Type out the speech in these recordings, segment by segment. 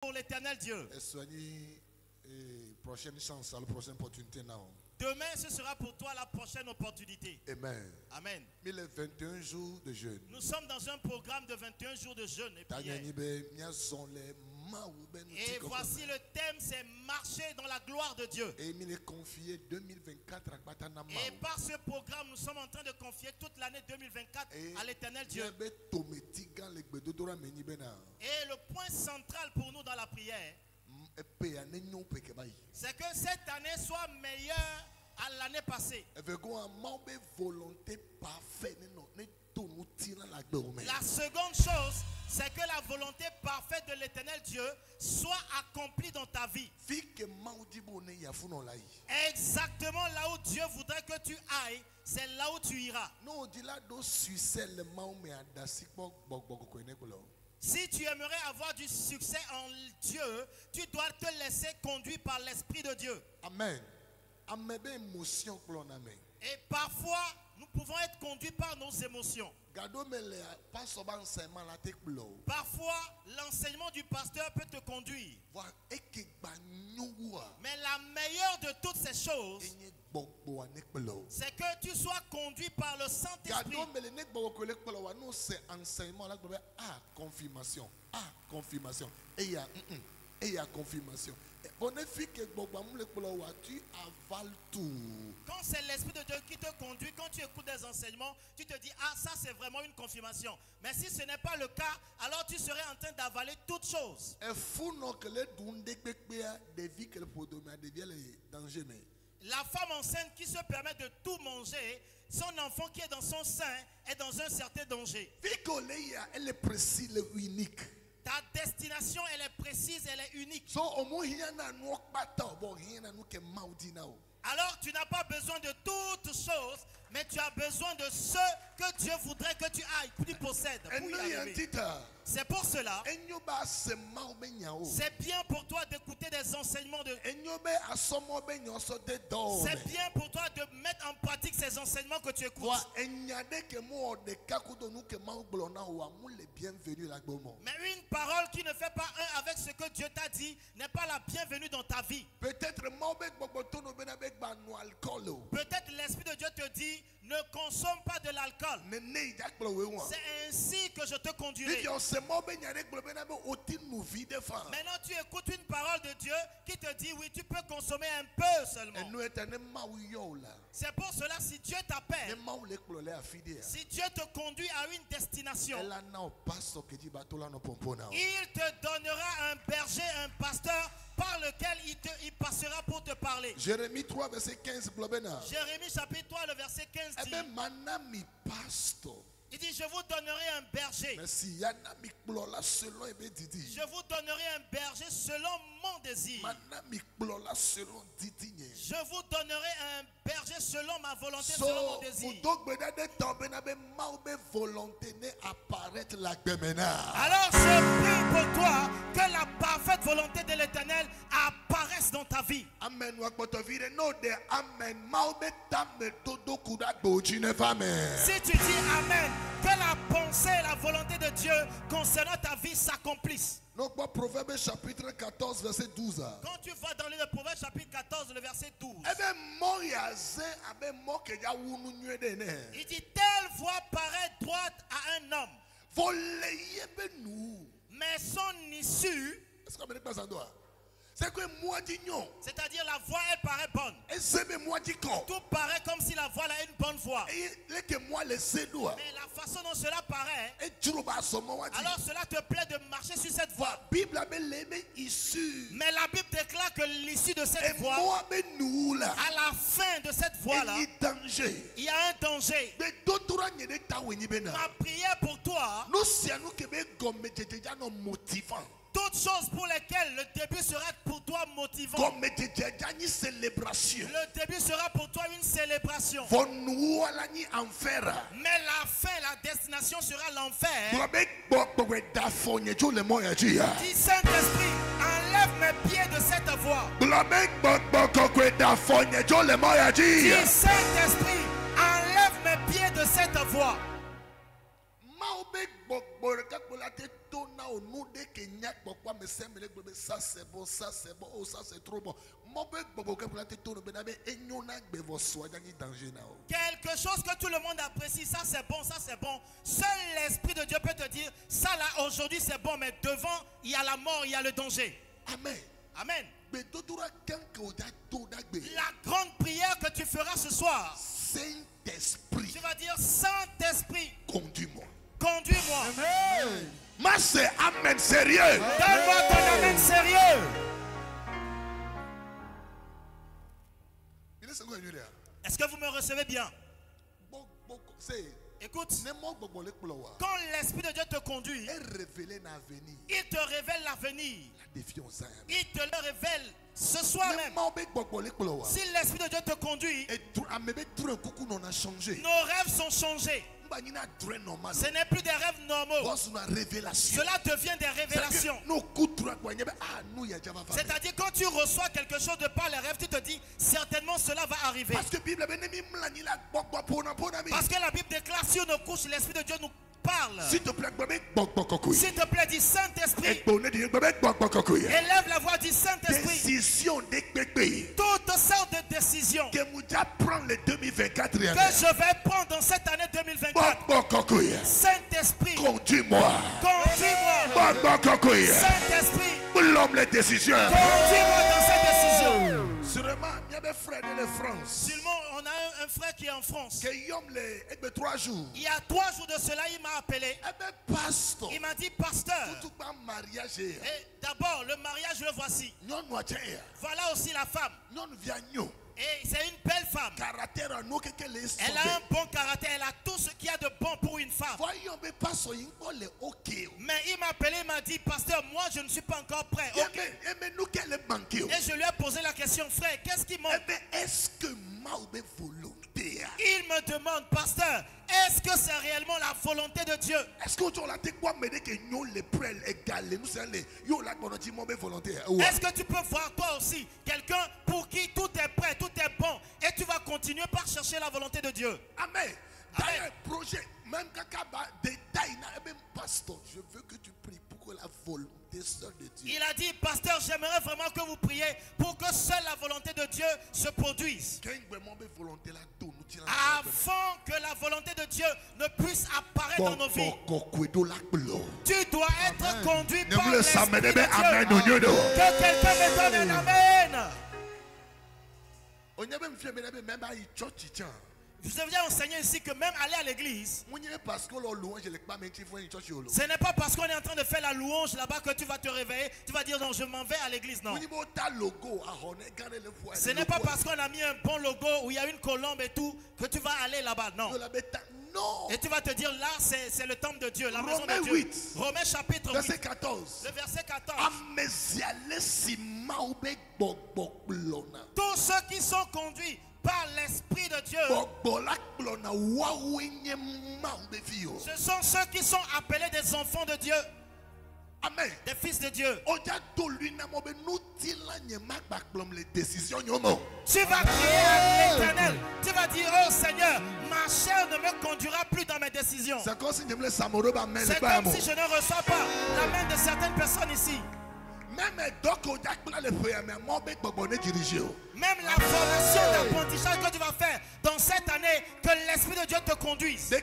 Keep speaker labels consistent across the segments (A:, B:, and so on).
A: pour l'éternel Dieu.
B: Et soignez prochaine chance, la prochaine opportunité now.
A: Demain, ce sera pour toi la prochaine opportunité.
B: Amen.
A: Amen.
B: Mais les 21 jours de jeûne.
A: Nous sommes dans un programme de 21 jours de jeûne et prière. Et voici le thème, c'est marcher dans la gloire de Dieu.
B: Et il est confié 2024
A: Et par ce programme, nous sommes en train de confier toute l'année 2024 à l'éternel Dieu. Et le point central pour nous dans la prière, c'est que cette année soit meilleure à l'année passée. La seconde chose, c'est que la volonté parfaite de l'éternel Dieu soit accomplie dans ta vie. Exactement là où Dieu voudrait que tu ailles, c'est là où tu iras. Si tu aimerais avoir du succès en Dieu, tu dois te laisser conduire par l'Esprit de Dieu.
B: Amen.
A: Et parfois, nous pouvons être conduits par nos émotions. Parfois, l'enseignement du pasteur peut te conduire. Mais la meilleure de toutes ces choses, c'est que tu sois conduit par le Saint-Esprit.
B: Confirmation. Et il y a confirmation. Tu avales tout.
A: Quand c'est l'Esprit de Dieu qui te conduit, quand tu écoutes des enseignements, tu te dis, ah, ça c'est vraiment une confirmation. Mais si ce n'est pas le cas, alors tu serais en train d'avaler toutes choses. La femme enceinte qui se permet de tout manger, son enfant qui est dans son sein est dans un certain danger.
B: Elle est précise, elle est unique.
A: Ta destination, elle est précise, elle est unique. Alors tu n'as pas besoin de toutes choses, mais tu as besoin de ce que Dieu voudrait que tu ailles, que tu possèdes. C'est pour cela, c'est bien pour toi d'écouter des enseignements de... C'est bien pour toi de mettre en pratique ces enseignements que tu écoutes. Mais une parole qui ne fait pas un avec ce que Dieu t'a dit n'est pas la bienvenue dans ta vie. Peut-être l'Esprit de Dieu te dit, ne consomme pas de l'alcool. C'est ainsi que je te conduirai. Maintenant tu écoutes une parole de Dieu qui te dit, oui, tu peux consommer un peu seulement. C'est pour cela, si Dieu t'appelle, si Dieu te conduit à une destination, il te donnera un berger, un pasteur par lequel il passera pour te parler.
B: Jérémie 3, verset 15.
A: Jérémie chapitre 3, le verset 15 dit, il dit, je vous donnerai un berger. Je vous donnerai un berger selon mon désir. Je vous donnerai un berger selon ma volonté, selon mon désir. Alors je prie pour toi que la parfaite volonté de l'Éternel apparaisse dans ta vie.
B: Amen.
A: Si tu dis Amen, que la pensée et la volonté de Dieu concernant ta vie s'accomplissent.
B: Proverbe chapitre 14, verset 12.
A: Quand tu vas dans le Proverbe chapitre 14, le verset 12, il dit, telle voie paraît droite à un homme, mais son issue, c'est-à-dire la voie, elle paraît bonne. Tout paraît comme si la voie a une bonne voie. Mais la façon dont cela paraît, alors cela te plaît de marcher sur cette voie. Mais la Bible déclare que l'issue de cette voie, à la fin de cette voie-là, il y a un danger. Ma prière pour toi, toutes choses pour lesquelles le début sera pour toi motivant. Le début sera pour toi une célébration. Mais la fin, la destination sera l'enfer. Dis, Saint-Esprit, enlève mes pieds de cette voie. Dis, Saint-Esprit, enlève mes pieds de cette voie.
B: Ça c'est bon, ça c'est bon, oh ça c'est trop bon.
A: Quelque chose que tout le monde apprécie, ça c'est bon, ça c'est bon. Seul l'Esprit de Dieu peut te dire, ça là aujourd'hui c'est bon, mais devant il y a la mort, il y a le danger.
B: Amen.
A: Amen. La grande prière que tu feras ce soir,
B: Saint-Esprit,
A: tu vas dire, Saint-Esprit,
B: conduis-moi.
A: Conduis-moi.
B: Amen. Mais c'est amen sérieux.
A: Donne-moi ton amen sérieux. Est-ce que vous me recevez bien? Écoute, quand l'Esprit de Dieu te conduit, il te révèle l'avenir. Il te le révèle ce soir même. Si l'Esprit de Dieu te conduit, nos rêves sont changés. Ce n'est plus des rêves normaux. Cela devient des révélations. C'est-à-dire quand tu reçois quelque chose de par les rêves, tu te dis certainement cela va arriver. Parce que la Bible déclare sur nos couches, l'Esprit de Dieu nous parle.
B: S'il te plaît,
A: dis Saint-Esprit. Élève la voix, dis Saint-Esprit. Toutes sortes de décisions que je vais prendre dans cette année 2024. Saint-Esprit,
B: conduis-moi.
A: Conduis-moi. Saint-Esprit,
B: l'homme les décisions.
A: Conduis-moi dans cette décision.
B: Sûrement, il y a des frères de France.
A: Seulement, on a un frère qui est en France.
B: Il y
A: a 3 jours de cela, il m'a appelé. Il m'a dit, pasteur. Et d'abord, le mariage, le voici. Voilà aussi la femme. Et c'est une belle femme. Elle a un bon caractère. Elle a tout ce qu'il y a de bon pour une femme. Mais il m'a appelé, il m'a dit, pasteur, moi je ne suis pas encore prêt. Okay. Et je lui ai posé la question, frère, qu'est-ce qui manque? Il me demande, pasteur, est-ce que c'est réellement la volonté de Dieu? Est-ce que tu peux voir toi aussi quelqu'un pour qui tout est prêt, tout est bon, et tu vas continuer par chercher la volonté de Dieu?
B: Amen. D'ailleurs, projet, même détail, pasteur, je veux que tu pries pour que la volonté soit de Dieu.
A: Il a dit, pasteur, j'aimerais vraiment que vous priez pour que seule la volonté de Dieu se produise. Avant que la volonté de Dieu ne puisse apparaître dans nos vies, tu dois être conduit par l'Esprit de Dieu. Que quelqu'un me donne un amen. Je vous ai enseigné ici que même aller à l'église, ce n'est pas parce qu'on est en train de faire la louange là-bas que tu vas te réveiller, tu vas dire non, je m'en vais à l'église, non. Ce n'est pas parce qu'on a mis un bon logo où il y a une colombe et tout que tu vas aller là-bas, non. Et tu vas te dire là, c'est le temple de Dieu, la maison de Dieu. Romains chapitre 8,
B: verset 14.
A: Le verset 14. Tous ceux qui sont conduits par l'Esprit de Dieu, ce sont ceux qui sont appelés des enfants de Dieu.
B: Amen.
A: Des fils de Dieu. Tu vas crier à l'Éternel. Tu vas dire, oh Seigneur, ma chair ne me conduira plus dans mes décisions. C'est comme si je ne reçois pas la main de certaines personnes ici. Même la formation d'apprentissage que tu vas faire dans cette année, que l'Esprit de Dieu te conduise.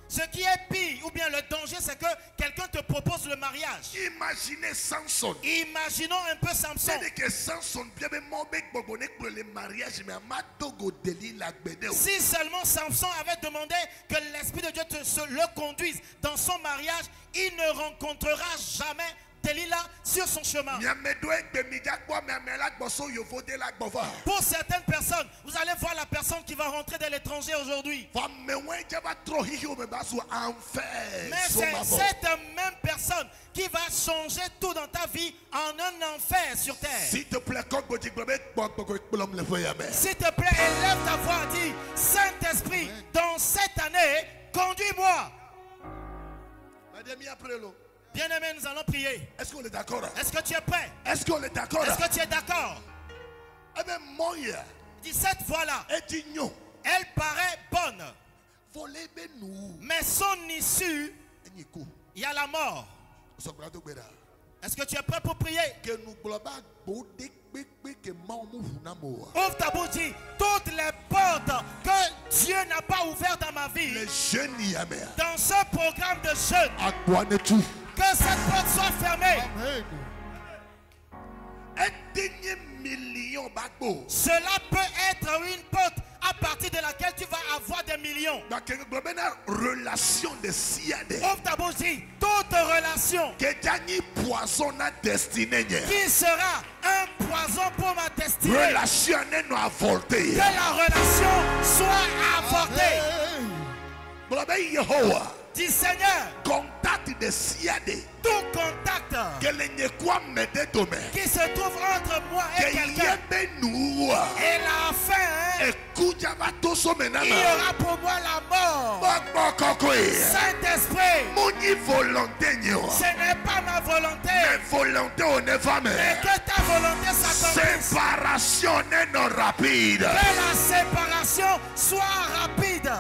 A: Ce qui est pire, ou bien le danger, c'est que quelqu'un te propose le mariage.
B: Imaginez Samson.
A: Imaginons un peu Samson. Si seulement Samson avait demandé que l'Esprit de Dieu le conduise dans son mariage, il ne rencontrera jamais Delilah sur son chemin. Pour certaines personnes, vous allez voir la personne qui va rentrer de l'étranger aujourd'hui. Mais c'est cette même personne qui va changer tout dans ta vie en un enfer sur terre.
B: S'il te plaît,
A: élève ta voix et dis, Saint-Esprit, dans cette année, conduis-moi. Bien-aimé, nous allons prier.
B: Est-ce qu'on est d'accord?
A: Est-ce que tu es prêt?
B: Est-ce qu'on est d'accord?
A: Est-ce que tu es d'accord?
B: Dis cette
A: voix-là,
B: elle
A: paraît bonne. Mais son issue, il y a la mort. Est-ce que tu es prêt pour prier? Ouvre ta bouche, dis toutes les portes que Dieu n'a pas ouvertes dans ma vie. Dans ce programme de jeûne, que cette porte soit fermée. Cela peut être une porte à partir de laquelle tu vas avoir des millions. Ouvre ta bouche, dis toute relation qui sera un poison pour ma destinée. Que la relation soit avortée. Dis Seigneur, tout contact qui se trouve entre moi et quelqu'un et la fin, il y aura pour moi la mort. Saint-Esprit, ce n'est pas ma volonté, mais que ta volonté s'accomplisse. Que la séparation soit rapide.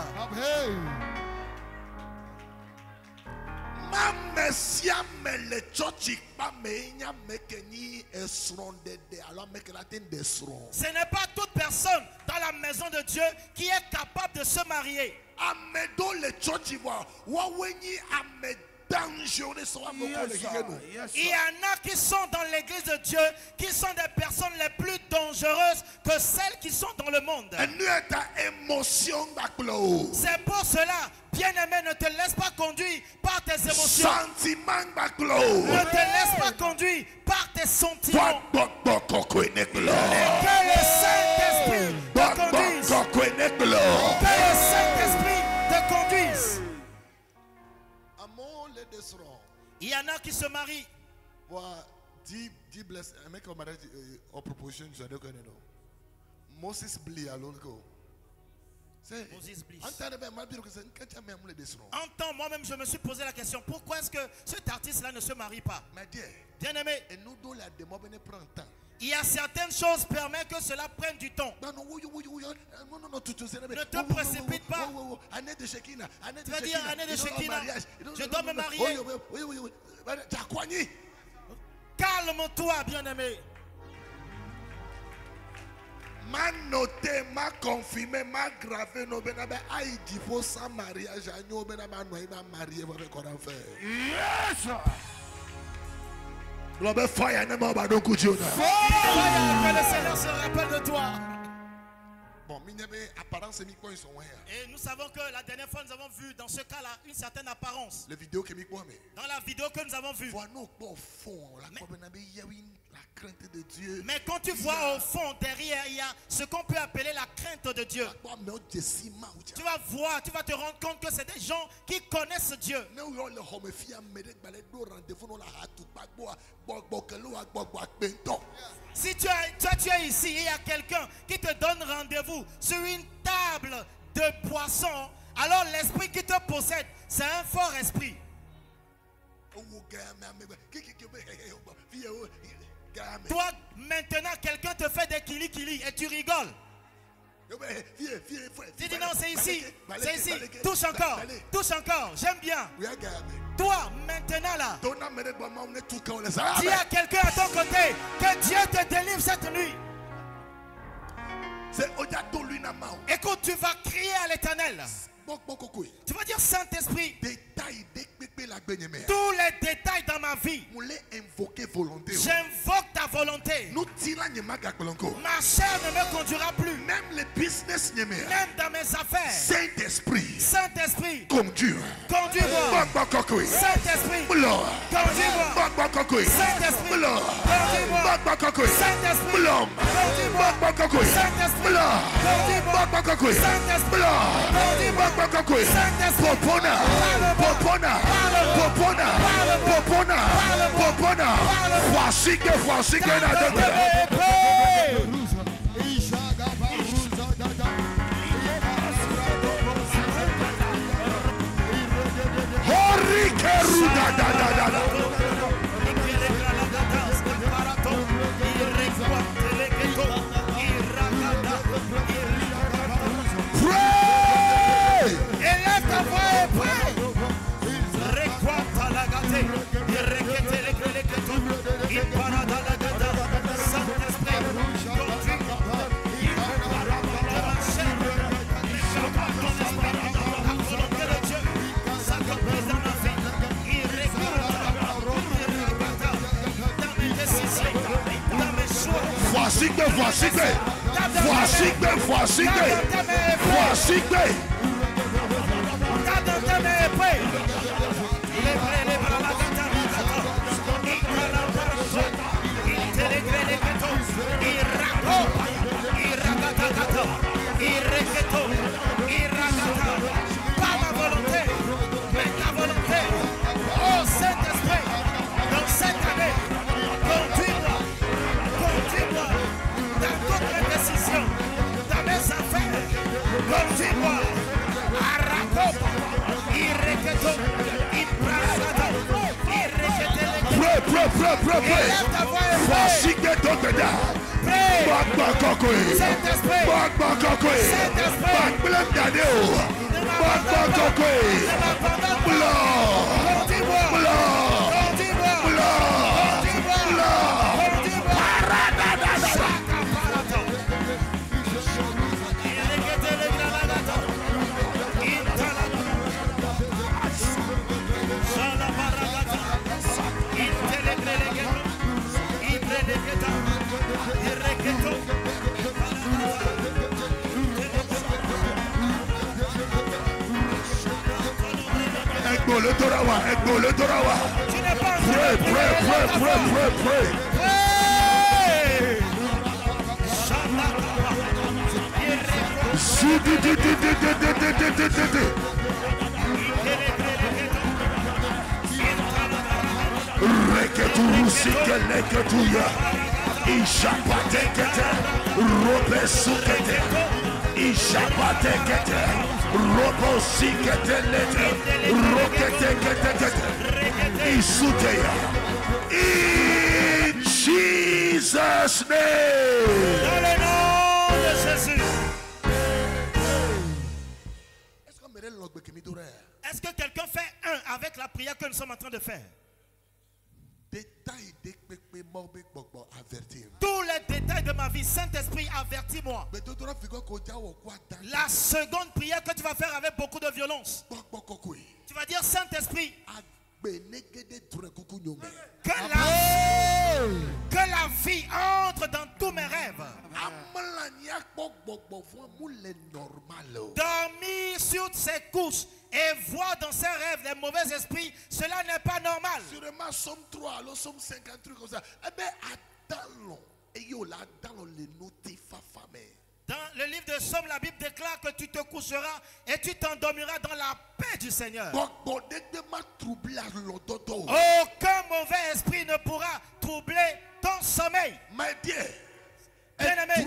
A: Ce n'est pas toute personne dans la maison de Dieu qui est capable de se marier. Il y en a qui sont dans l'église de Dieu, qui sont des personnes les plus dangereuses que celles qui sont dans le monde. C'est pour cela, bien-aimé, ne te laisse pas conduire par tes émotions. Ne te laisse pas conduire par tes sentiments. Et que le Saint-Esprit te conduise. Que le Saint-Esprit te conduise. Il y en a qui se marient.
B: Moses Blee alone go.
A: Moses Bliss. En temps, moi-même, je me suis posé la question, pourquoi est-ce que cet artiste-là ne se marie pas? Bien-aimé, il y a certaines choses qui permettent que cela prenne du temps. Ne te précipite pas. Tu vas dire année de Shekinah, je dois me marier. Calme-toi, bien-aimé.
B: M'a noté, m'a confirmé, m'a gravé, no benabe aïdi pour sa mariage, agno benaba noïba marié avec quoi faire. Yes. L'obé fire ne m'a pas donc couché.
A: Fire, que le Seigneur se rappelle de toi.
B: Bon, apparence ils sont.
A: Et nous savons que la dernière fois nous avons vu dans ce cas-là une certaine apparence.
B: Les vidéos que
A: dans la vidéo que nous avons vue.
B: La crainte de Dieu.
A: Mais quand tu vois au fond, derrière, il y a ce qu'on peut appeler la crainte de Dieu. Tu vas voir, tu vas te rendre compte que c'est des gens qui connaissent Dieu. Si tu es ici et il y a quelqu'un qui te donne rendez-vous sur une table de poisson, alors l'esprit qui te possède, c'est un fort esprit. Toi, maintenant, quelqu'un te fait des kili-kili et tu rigoles. Tu dis non, c'est ici, c'est ici. Touche encore, j'aime bien. Toi, maintenant là, dis à quelqu'un à ton côté que Dieu te délivre cette nuit. Écoute, tu vas crier à l'Éternel. Tu vas dire Saint-Esprit, tous les détails dans ma vie, j'invoque ta volonté. Ma chair ne me conduira plus.
B: Même les business,
A: même dans mes affaires. Saint-Esprit,
B: conduis-moi.
A: Saint-Esprit, conduis-moi. Saint-Esprit, conduis-moi. Saint-Esprit,
B: In Jesus' name.
A: Dans le nom de Jésus. Est-ce que quelqu'un fait un avec la prière que nous sommes en train de faire? Tous les détails de ma vie, Saint-Esprit, avertis-moi. La seconde prière que tu vas faire avec beaucoup de violence, tu vas dire Saint-Esprit, que la vie entre dans tous mes rêves. Dormir sur ses couches et voir dans ses rêves les mauvais esprits, cela n'est pas normal.
B: Sûrement, Somme 3, alors Somme 53 comme ça. Eh bien, attends-le. Et yo là, dans le noté fafamé.
A: Dans le livre de Somme, la Bible déclare que tu te coucheras et tu t'endormiras dans la paix du Seigneur. Aucun mauvais esprit ne pourra troubler ton sommeil. Bien-aimé,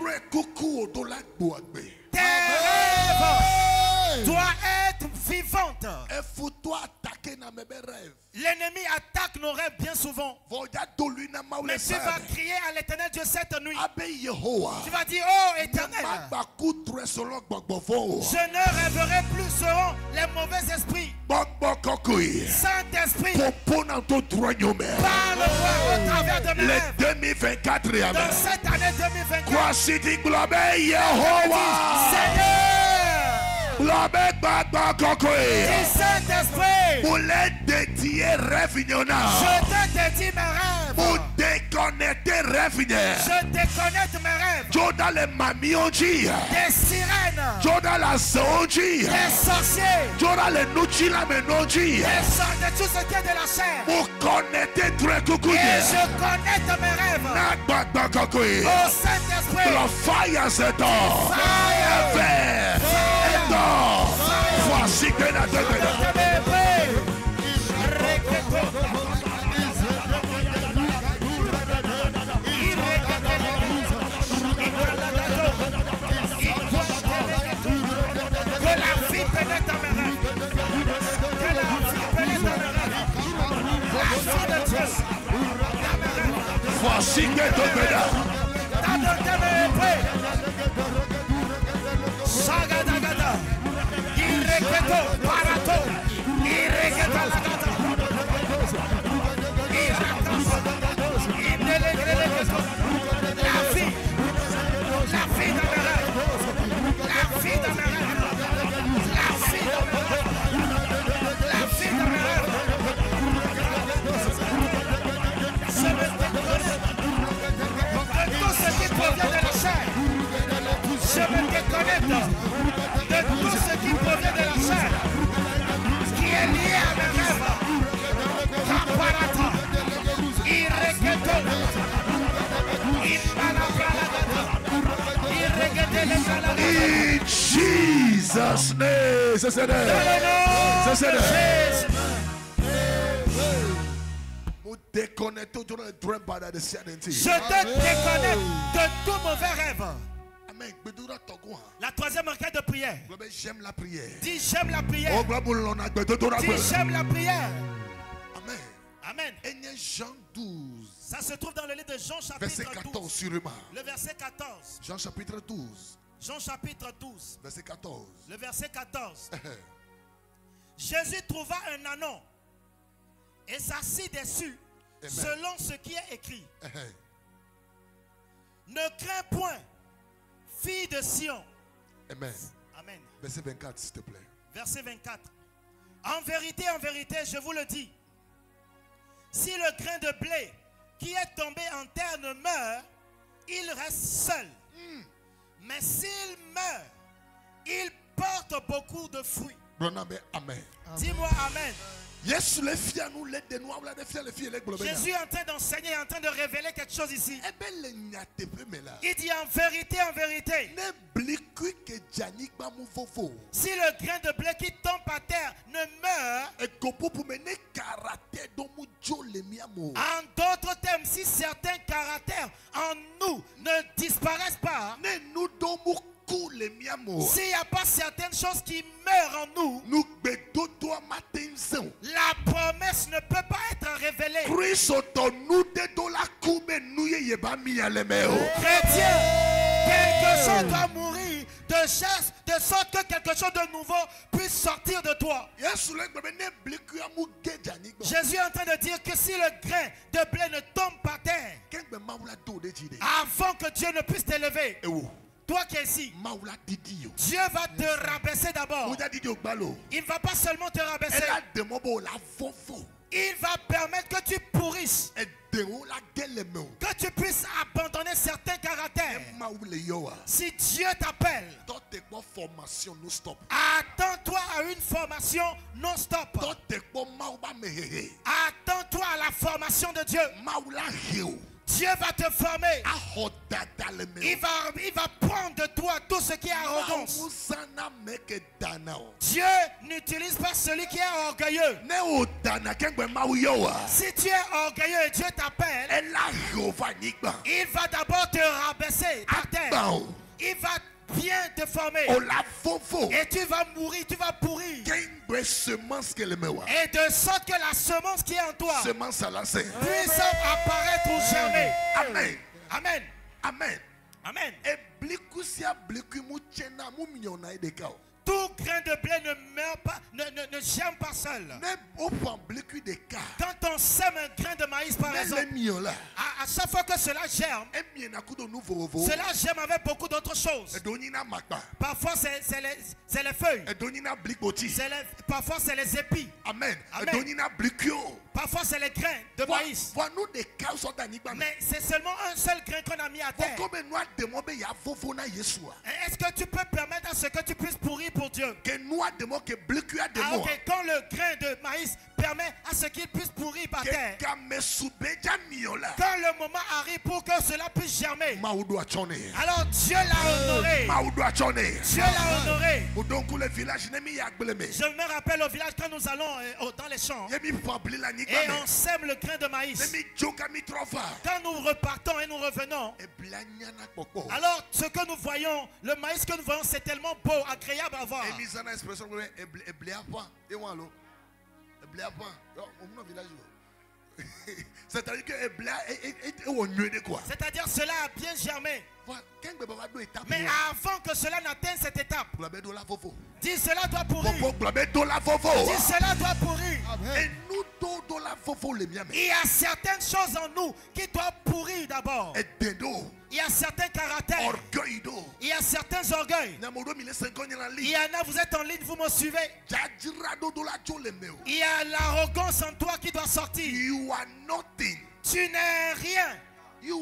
A: tes rêves doivent être vivantes. L'ennemi attaque nos rêves bien souvent. Mais tu vas crier à l'Éternel Dieu cette nuit. Tu vas dire, oh Éternel, je ne rêverai plus selon les mauvais esprits. Saint-Esprit, parle-moi au travers de mes rêves.
B: 2024,
A: dans cette année 2024,
B: Seigneur,
A: Saint-Esprit, je te dédie mes rêves. Je déconnecte mes rêves. Des sirènes, des sorciers, de tout ce qui est de la chair. Et je connecte mes rêves au Saint-Esprit.
B: Voici que la voici que
A: Sagadagada, Ireketo, Parato, Ireketa Lagata, Irakasa, Indelegreketo, la vie dans mes rêves, la vie dans mes rêves, la vie dans mes rêves, la vie dans mes rêves. Je me déconnecte de tout ce qui provient
B: Jesus' name. C'est ça.
A: Dans le nom de Jésus.
B: Je te déconnecte
A: de tout mauvais rêve. La troisième requête de prière.
B: J'aime la prière.
A: Dis j'aime la prière. Dis j'aime la prière.
B: Amen.
A: Amen.
B: Jean 12.
A: Ça se trouve dans le livre de Jean chapitre
B: verset 14,
A: 12.
B: sûrement.
A: Le verset 14.
B: Jean chapitre 12.
A: Jean chapitre 12.
B: Verset 14.
A: Le verset 14. Jésus trouva un anon et s'assit dessus. Amen. Selon ce qui est écrit. Ne crains point, fille de Sion.
B: Amen.
A: Amen.
B: Verset 24, s'il te plaît.
A: Verset 24. En vérité, je vous le dis, si le grain de blé qui est tombé en terre ne meurt, il reste seul. Mais s'il meurt, il porte beaucoup de fruits.
B: Amen.
A: Dis-moi Amen.
B: Jésus est en
A: train d'enseigner, en train de révéler quelque chose ici. Il dit en vérité, si le grain de blé qui tombe à terre ne meurt, en d'autres termes, si certains caractères en nous ne disparaissent pas, s'il n'y a pas certaines choses qui meurent en nous, la promesse ne peut pas être révélée. Chrétien, quelque chose doit mourir de sorte que quelque chose de nouveau puisse sortir de toi. Jésus est en train de dire que si le grain de blé ne tombe par terre, avant que Dieu ne puisse t'élever, toi qui es ici, Dieu va te rabaisser d'abord. Il ne va pas seulement te rabaisser. Il va permettre que tu pourrisses. Que tu puisses abandonner certains caractères. Si Dieu t'appelle, attends-toi à une formation non-stop. Attends-toi à la formation de Dieu. Dieu va te former. Il va prendre de toi tout ce qui est arrogance. Dieu n'utilise pas celui qui est orgueilleux. Si tu es orgueilleux et Dieu t'appelle, il va d'abord te rabaisser par terre. Il va bien te former. Et tu vas mourir, tu vas pourrir. Et de sorte que la semence qui est en toi puisse apparaître ou germer.
B: Amen.
A: Amen.
B: Amen.
A: Amen. Tout grain de blé ne meurt pas, ne germe pas seul. Quand on sème un grain de maïs par exemple, à chaque fois que cela germe, cela germe avec beaucoup d'autres choses. Parfois c'est les feuilles. Parfois c'est les épis.
B: Amen.
A: Parfois c'est les grains de maïs. Mais c'est seulement un seul grain qu'on a mis à terre. Est-ce que tu peux permettre à ce que tu puisses pourrir pour Dieu? Quand le grain de maïs permet à ce qu'il puisse pourrir par terre, quand le moment arrive pour que cela puisse germer, alors Dieu l'a honoré. Dieu l'a honoré. Je me rappelle au village quand nous allons dans les champs et on sème le grain de maïs. Quand nous repartons et nous revenons, alors ce que nous voyons, le maïs que nous voyons, c'est tellement beau, agréable à voir.
B: C'est-à-dire que
A: c'est-à-dire cela a bien germé. Mais avant que cela n'atteigne cette étape, dis cela doit pourrir. Dis cela doit pourrir. Il y a certaines choses en nous qui doivent pourrir d'abord. Il y a certains caractères. Il y a certains orgueils. Il y en a, vous êtes en ligne, vous me suivez. Il y a l'arrogance en toi qui doit sortir. Tu n'es rien. Tu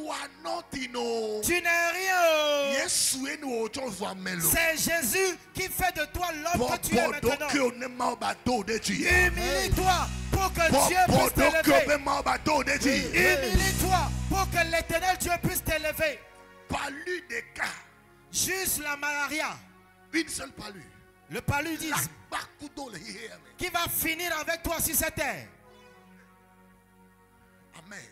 A: n'es rien. C'est Jésus qui fait de toi l'homme que tu es maintenant. Humilie-toi pour que Dieu puisse t'élever. Humilie-toi pour que l'éternel Dieu puisse t'élever.
B: Palu des cas.
A: Juste la malaria.
B: Une seule palue.
A: le paludisme, qui va finir avec toi sur cette terre.
B: Amen.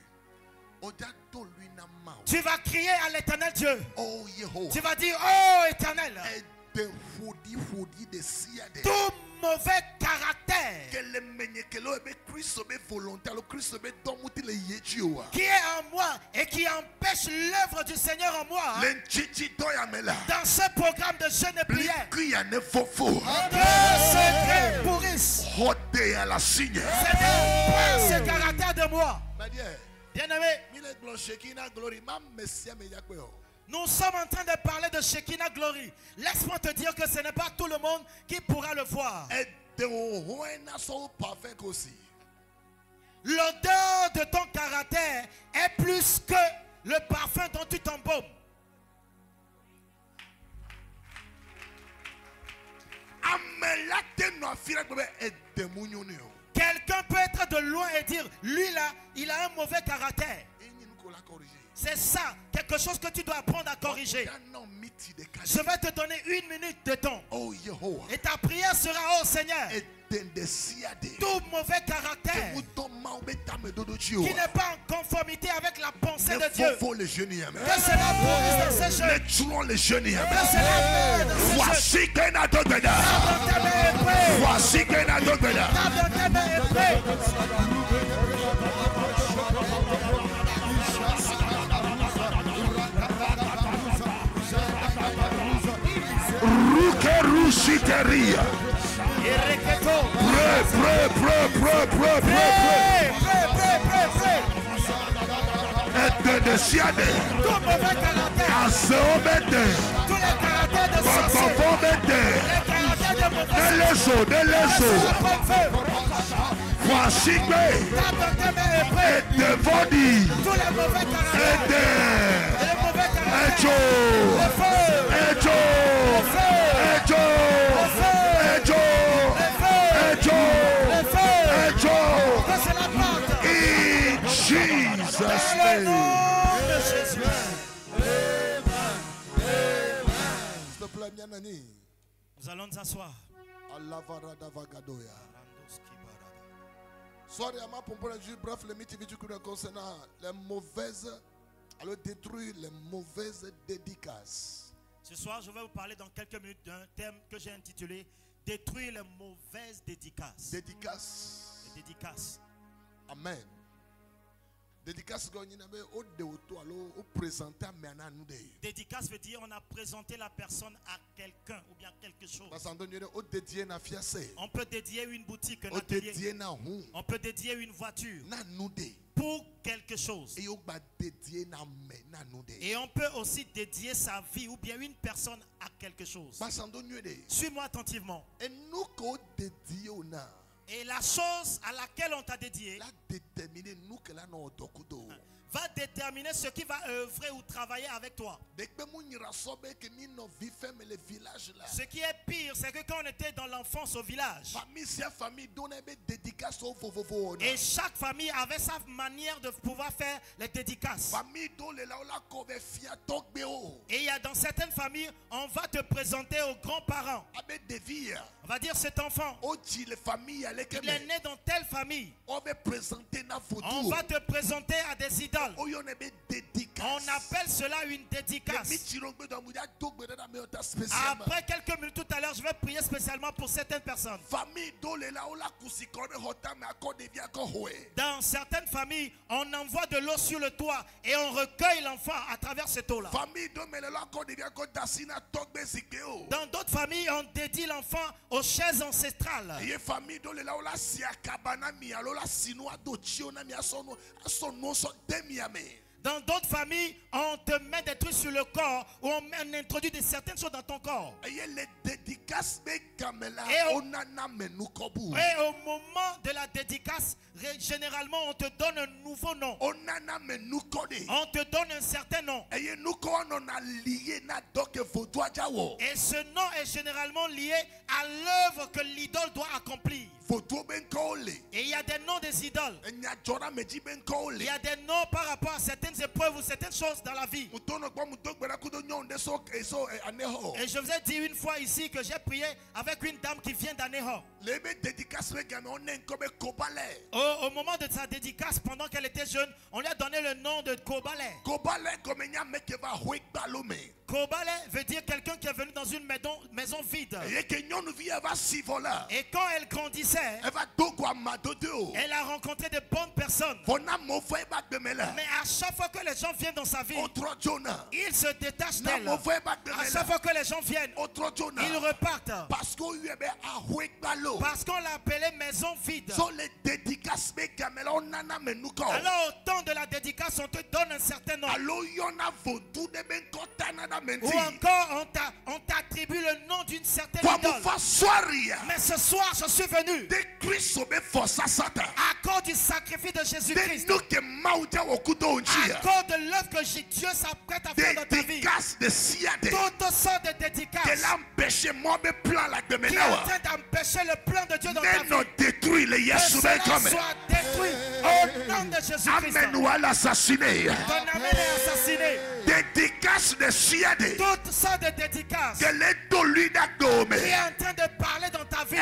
A: Tu vas crier à l'Éternel Dieu.
B: Oh,
A: tu vas dire, oh Éternel, tout mauvais caractère qui est en moi et qui empêche l'œuvre du Seigneur en moi, dans ce programme de jeûne et prière, que ce pourrisse. Seigneur, ce caractère de moi. Bien-aimé, nous sommes en train de parler de Shekinah Glory. Laisse-moi te dire que ce n'est pas tout le monde qui pourra le voir. L'odeur de ton caractère est plus que le parfum dont tu t'embaumes. Quelqu'un peut être de loin et dire, lui là, il a un mauvais caractère. C'est ça, quelque chose que tu dois apprendre à corriger. Je vais te donner 1 minute de temps. Et ta prière sera, oh Seigneur, tout mauvais caractère qui n'est pas en conformité avec la pensée de Dieu, que cela pourrisse dans ces jeux. Que cela meure dans ces jeux.
B: Voici qu'un adopteur. Rukerushiteria. Voici que
A: nous allons nous asseoir.
B: Bref, les concernant les mauvaises, alors détruire les mauvaises dédicaces.
A: Ce soir, je vais vous parler dans quelques minutes d'un thème que j'ai intitulé détruire les mauvaises dédicaces.
B: Dédicaces.
A: Les dédicaces.
B: Amen. Dédicace
A: veut dire on a présenté la personne à quelqu'un ou bien quelque chose. On peut dédier une boutique, un atelier. On peut dédier une voiture pour quelque chose. Et on peut aussi dédier sa vie ou bien une personne à quelque chose. Suis-moi attentivement. Et la chose à laquelle on t'a dédié va déterminer ce qui va œuvrer ou travailler avec toi. Ce qui est pire, c'est que quand on était dans l'enfance au village, et chaque famille avait sa manière de pouvoir faire les dédicaces. Et il y a dans certaines familles, on va te présenter aux grands-parents. On va dire cet enfant, il est né dans telle famille. On va te présenter à des idoles. On appelle cela une dédicace. Après quelques minutes tout à l'heure, je vais prier spécialement pour certaines personnes. Dans certaines familles, on envoie de l'eau sur le toit et on recueille l'enfant à travers cette eau-là. Dans d'autres familles, on dédie l'enfant aux chaises ancestrales. Dans d'autres familles, on te met des trucs sur le corps ou on introduit certaines choses dans ton corps. Et au moment de la dédicace, généralement on te donne un nouveau nom. On te donne un certain nom. Et ce nom est généralement lié à l'œuvre que l'idole doit accomplir. Et il y a des noms des idoles. Il y a des noms par rapport à certaines épreuves ou certaines choses dans la vie. Et je vous ai dit une fois ici que j'ai prié avec une dame qui vient d'Aného. Au moment de sa dédicace, pendant qu'elle était jeune, on lui a donné le nom de Kobale. Kobale veut dire quelqu'un qui est venu dans une maison vide. Et quand elle grandissait, elle a rencontré de bonnes personnes. Mais à chaque fois que les gens viennent dans sa vie, ils se détachent d'elle. À chaque fois que les gens viennent, ils repartent. Parce qu'on l'appelait maison vide. Alors au temps de la dédicace, on te donne un certain nom. Ou encore on t'attribue le nom d'une certaine idole. Mais ce soir je suis venu à cause du sacrifice de Jésus-Christ, à cause de l'œuvre que Dieu s'apprête à faire dans ta vie. Toutes sortes de dédicaces qui est en train d'empêcher le plan de Dieu dans ta vie. Que cela soit détruit au nom de Jésus-Christ. Ton âme est assassinée.
B: Dédicace de Siade.
A: Toutes sortes de dédicaces qui est en train de parler dans ta vie.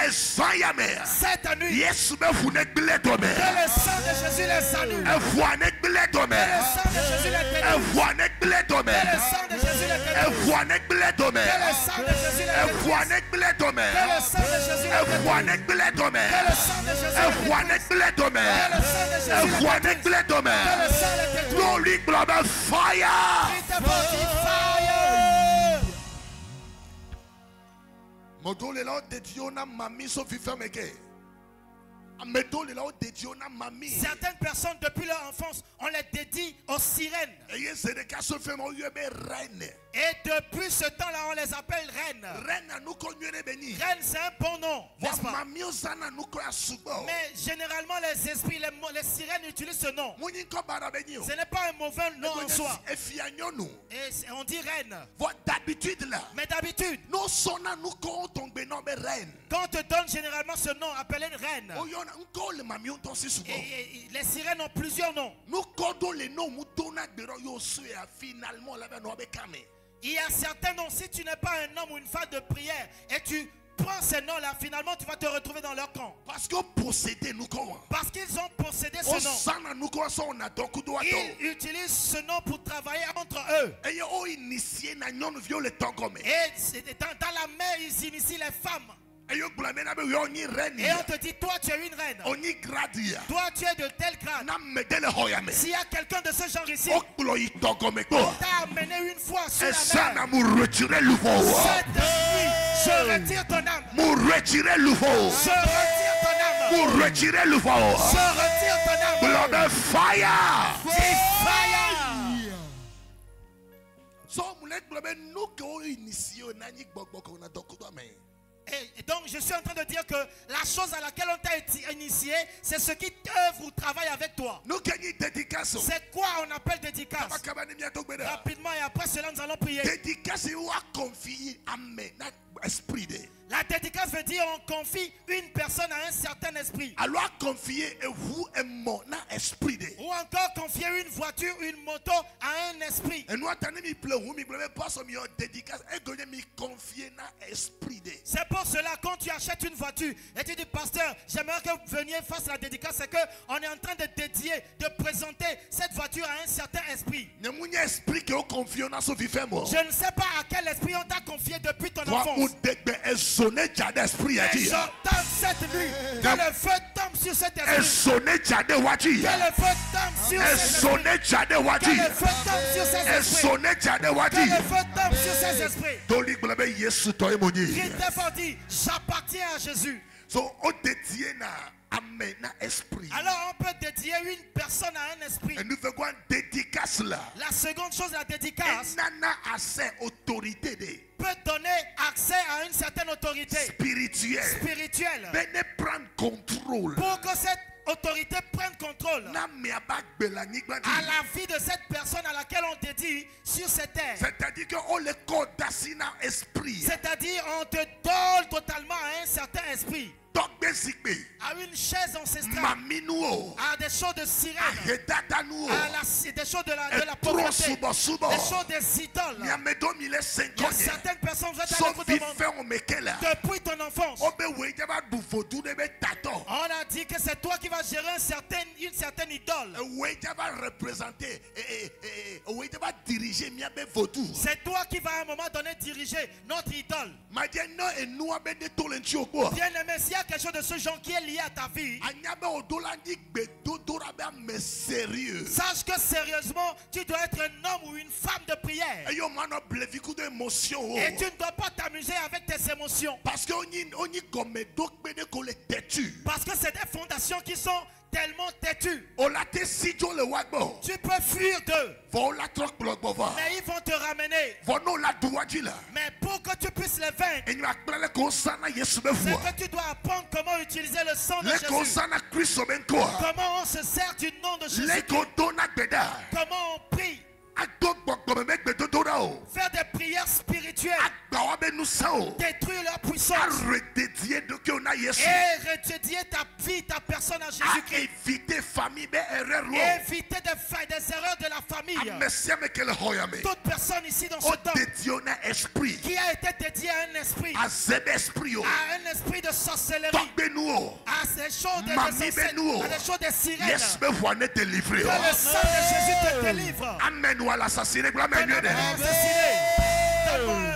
A: Cette nuit, que le sang de Jésus les annule. Que le sang de Jésus les détruise. Que le sang de Jésus les détruise. Que le sang de Jésus les détruise. Que le sang de Jésus les détruise. Que le sang de Jésus les détruise.
B: Glory, glory, fire.
A: Certaines personnes depuis leur enfance, on les dédie aux sirènes. Et depuis ce temps-là, on les appelle reines. Reine, c'est un bon nom, n'est-ce pas? Mais généralement, les esprits, les sirènes utilisent ce nom. Ce n'est pas un mauvais nom en soi. Et on dit reine. Mais d'habitude, quand on te donne généralement ce nom, appelé une reine. Et les sirènes ont plusieurs noms. Il y a certains noms, si tu n'es pas un homme ou une femme de prière et tu prends ces noms-là, finalement tu vas te retrouver dans leur camp. Parce qu'ils ont possédé ce nom. Ils utilisent ce nom pour travailler entre eux. Et dans la mer, ils initient les femmes. Et on te dit, toi tu es une reine. Toi tu es de tel grade. S'il y a quelqu'un de ce genre ici, on t'a amené une fois sur la mer. Cette nuit, je retire ton âme. Je retire ton âme. Je retire ton âme.
B: Blood fire.
A: Et donc je suis en train de dire que la chose à laquelle on t'a initié, c'est ce qui œuvre ou travaille avec toi. C'est quoi on appelle dédicace? Rapidement et après cela nous allons prier. La dédicace veut dire on confie une personne à un certain esprit. Ou encore confier une voiture, une moto à un esprit. C'est pour cela quand tu achètes une voiture et tu dis pasteur, j'aimerais que vous veniez faire la dédicace, c'est qu'on est en train de dédier, de présenter cette voiture à un certain esprit. Je ne sais pas à quel esprit on t'a confié depuis ton enfance. Et j'entends cette nuit que le feu tombe sur cet esprit. Que le feu tombe sur cet esprit. Que le feu tombe sur cet esprit. Que le feu tombe sur cet esprit. Crie très fort, dit, j'appartiens à Jésus. Alors on peut dédier une personne à un esprit. La seconde chose, la dédicace, peut peut donner accès à une certaine autorité spirituelle.
B: Venez prendre contrôle.
A: Pour que cette autorité prenne contrôle à la vie de cette personne à laquelle on dédie sur cette terre.
B: C'est-à-dire qu'on le code esprit.
A: C'est-à-dire on te donne totalement à un certain esprit. À une chaise ancestrale, à des choses de sirène, à des choses de la pauvreté, des choses des idoles. Il y a certaines personnes depuis ton enfance. On a dit que c'est toi qui vas gérer une certaine idole. C'est toi qui vas à un moment donné diriger notre idole. Bien aimé, s'il y a quelque chose de ce genre qui est lié à ta vie, sache que sérieusement tu dois être un homme ou une femme de prière. Et tu ne dois pas t'amuser avec tes émotions. Parce que c'est des fondations qui sont tellement têtues. Tu peux fuir d'eux, mais ils vont te ramener. Mais pour que tu puisses les vaincre, c'est que tu dois apprendre comment utiliser le sang de Jésus. Comment on se sert du nom de Jésus. Comment on prie. Faire des prières spirituelles. Détruire leur puissance. Et redédier ta vie, ta personne à Jésus-Christ. Éviter des erreurs de la famille. Toute personne ici dans ce temps qui a été dédiée à un esprit. À un esprit de sorcellerie. À ces choses des sirènes. Que le sang de Jésus te délivre.
B: Amen. Ou à l'assassiner, un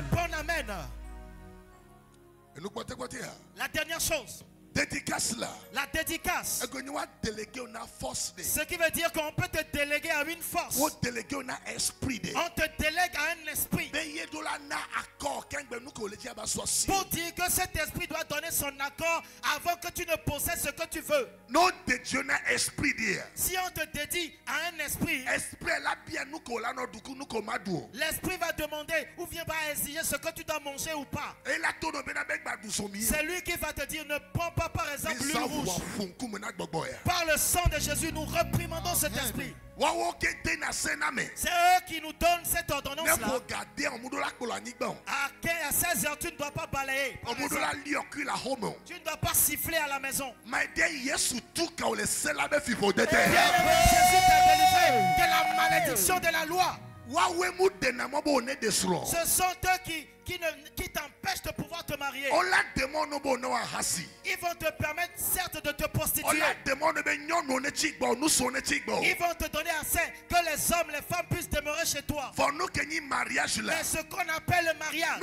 A: bon amen. La dernière chose, la dédicace. Ce qui veut dire qu'on peut te déléguer à une force. On te délègue à un esprit. Pour dire que cet esprit doit donner son accord avant que tu ne possèdes ce que tu veux. Si on te dédie à un esprit, l'esprit va demander ou bien va exiger ce que tu dois manger ou pas. C'est lui qui va te dire ne prends pas par exemple l'huile rouge. Par le sang de Jésus, nous réprimandons cet esprit. C'est eux qui nous donnent cette ordonnance-là. À 16h, tu ne dois pas balayer. Tu ne dois pas siffler à la maison. Jésus t'a délivré de la malédiction de la loi. Ce sont eux qui t'empêchent de pouvoir te marier. Ils vont te permettre certes de te prostituer. Ils vont te donner assez que les hommes, les femmes puissent demeurer chez toi. Mais ce qu'on appelle le mariage,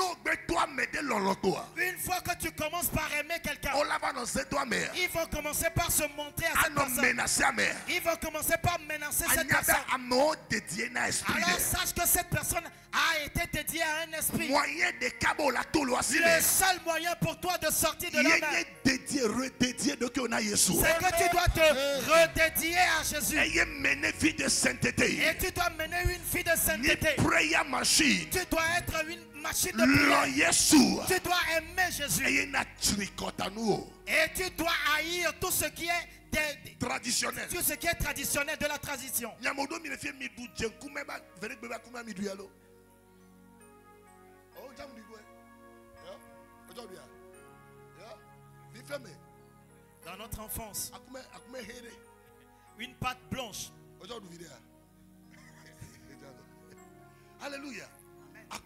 A: une fois que tu commences par aimer quelqu'un, ils vont commencer par se montrer à cette personne. Ils vont commencer par menacer cette personne. Alors sache que cette personne a été dédiée à un esprit. Le seul moyen pour toi de sortir de la mer, c'est que tu dois te redédier à Jésus. Et tu dois mener une vie de sainteté. Tu dois être une machine de prière. Tu dois aimer Jésus. Et tu dois haïr tout ce qui est traditionnel. Tout ce qui est traditionnel de la tradition. Dans notre enfance, une pâte blanche.
B: Alléluia. On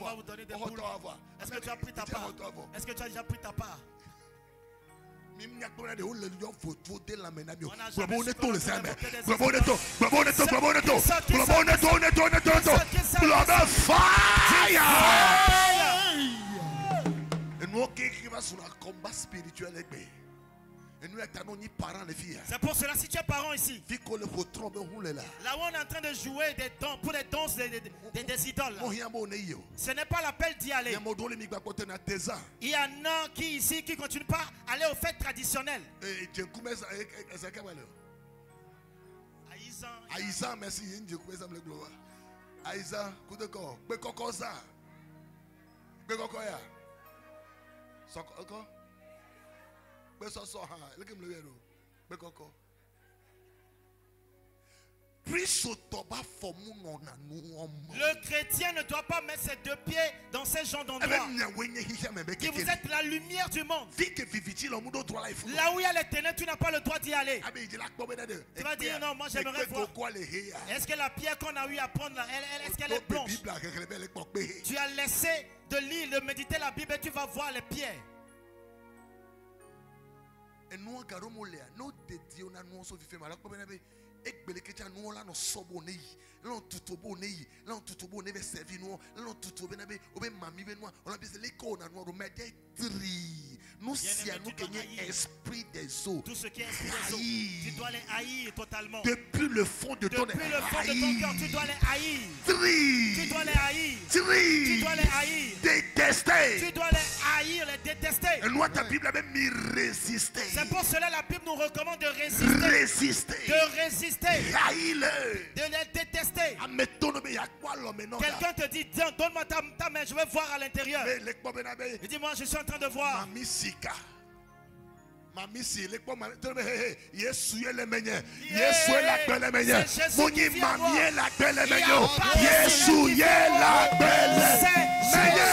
B: va vous donner des boules.
A: Est-ce que tu as pris ta part? Est-ce que tu as déjà pris ta part? C'est pour cela, si tu es parent ici, là où on est en train de jouer pour des danses des idoles, ce n'est pas l'appel d'y aller. Il y en a qui ici qui ne continuent pas à aller aux fêtes traditionnelles.
B: Aïsa, merci. Aïsa, coup de corps. Bekokosa. Bekokoya. Soko. Besoso ha. Look me lo. Bekoko.
A: Le chrétien ne doit pas mettre ses deux pieds dans ces genres d'endroits. Et vous êtes la lumière du monde. Là où il y a les ténèbres, tu n'as pas le droit d'y aller. Tu vas dire non, moi j'aimerais voir. Est-ce que la pierre qu'on a eu à prendre là, est-ce qu'elle est blanche? Tu as laissé de lire, de méditer la Bible et tu vas voir les pierres.
B: Esprit des eaux.
A: Tout ce qui est esprit des eaux, tu dois les haïr totalement.
B: Depuis le fond de ton
A: cœur, tu dois les haïr. Tu dois les haïr. Tu dois les haïr.
B: Détester.
A: Tu dois les haïr, les détester. C'est pour cela la Bible nous recommande de résister. De résister.
B: Haïr-le.
A: De les détester. Quelqu'un te dit, tiens, donne-moi ta main, je vais voir à l'intérieur. Il dit, moi je suis en train de voir.
B: Mamisi, Yesu le menye. Yesu la belle menye. Moni mamie la belle menye. Yesu la belle menye.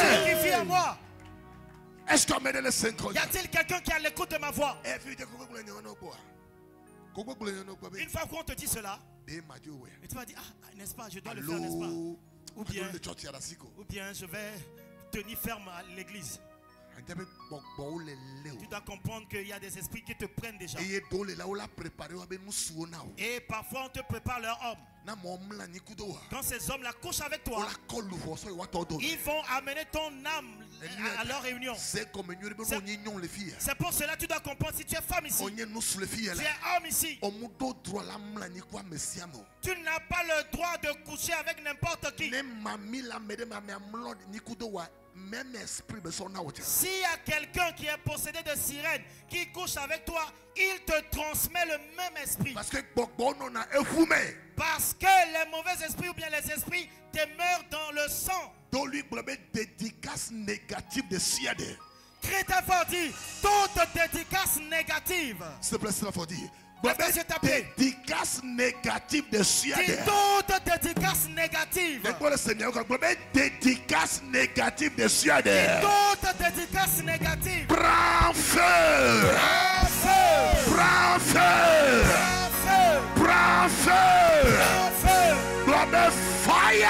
B: Est-ce qu'on met le 5 ans?
A: Y a-t-il quelqu'un qui a l'écoute de ma voix? Une fois qu'on te dit cela, et tu vas dire, ah, n'est-ce pas, je dois le faire, n'est-ce pas? Ou bien je vais tenir ferme à l'église. Tu dois comprendre qu'il y a des esprits qui te prennent déjà. Et parfois on te prépare leur homme. Quand ces hommes la couchent avec toi, ils vont amener ton âme à leur réunion. C'est pour cela que tu dois comprendre, si tu es femme isi, tu es homme ici, tu n'as pas le droit de coucher avec n'importe qui. S'il y a quelqu'un qui est possédé de sirène qui couche avec toi, il te transmet le même esprit. Parce que les mauvais esprits ou bien les esprits demeurent dans le sang. Crie très fort, dis toute dédicace négative.
B: S'il te plaît, c'est la faut dire.
A: Dédicace négative de Suède. Toute dédicace négative.
B: Dédicace négative de Suède.
A: Toute dédicace négative.
B: Prends feu. Prends feu. Prends feu. Prends fire.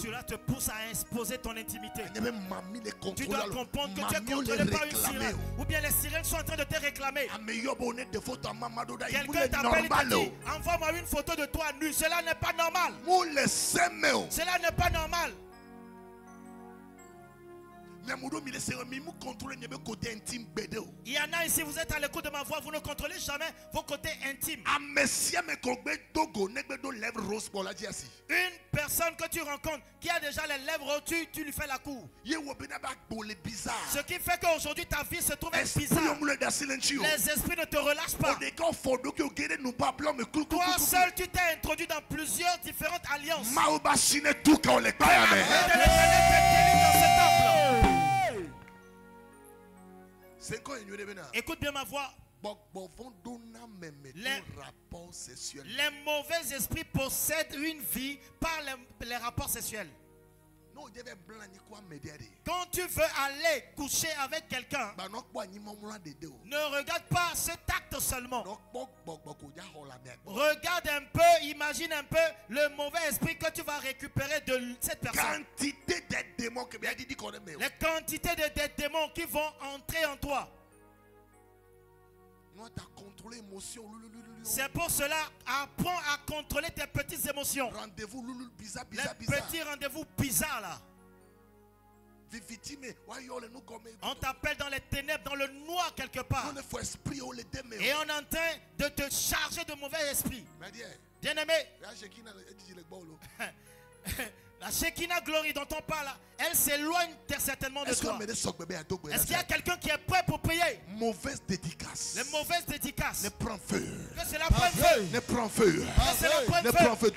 A: Cela te pousse à exposer ton intimité. Tu dois comprendre que tu es contrôlé par une sirène. Ou bien les sirènes sont en train de te réclamer. Quelqu'un t'appelle et te dit, envoie-moi une photo de toi nu. Cela n'est pas normal. Cela n'est pas normal. Il y en a ici, vous êtes à l'écoute de ma voix, vous ne contrôlez jamais vos côtés intimes. Une personne que tu rencontres qui a déjà les lèvres au-dessus, tu lui fais la cour. Ce qui fait qu'aujourd'hui ta vie se trouve bizarre. Les esprits ne te relâchent pas. Toi seul, tu t'es introduit dans plusieurs différentes alliances. Écoute bien ma voix. Les mauvais esprits possèdent une vie par les rapports sexuels. Quand tu veux aller coucher avec quelqu'un, ne regarde pas cet acte seulement. Regarde un peu, imagine un peu le mauvais esprit que tu vas récupérer de cette personne. Les quantités de démons qui vont entrer en toi. C'est pour cela, apprends à contrôler tes petites émotions. Les petits rendez-vous bizarres là. On t'appelle dans les ténèbres, dans le noir quelque part. Et on est en train de te charger de mauvais esprits. Bien-aimé, la Shekinah Glory dont on parle, elle s'éloigne certainement de toi. Est-ce qu'il y a quelqu'un qui est prêt pour prier?
B: Mauvaise dédicace.
A: Les mauvaises dédicaces.
B: Ne prend feu.
A: Que cela prenne feu.
B: Ne prend feu.
A: Ne prend feu.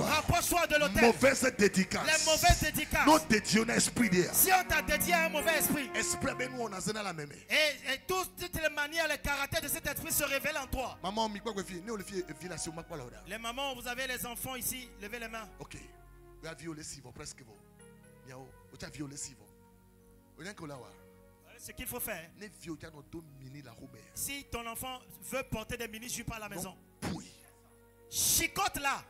B: Rapproche-toi de l'autel. Mauvaise dédicace.
A: Les mauvaises dédicaces.
B: Nous dédions un esprit d'air.
A: Si on t'a dédié à un mauvais esprit.
B: Et
A: toutes les manières, les caractères de cet esprit se révèlent en toi. Les mamans, vous avez les enfants ici, levez les mains.
B: Ok.
A: Ce qu'il faut faire. Si ton enfant veut porter des mini-jupes à la maison, chicote là.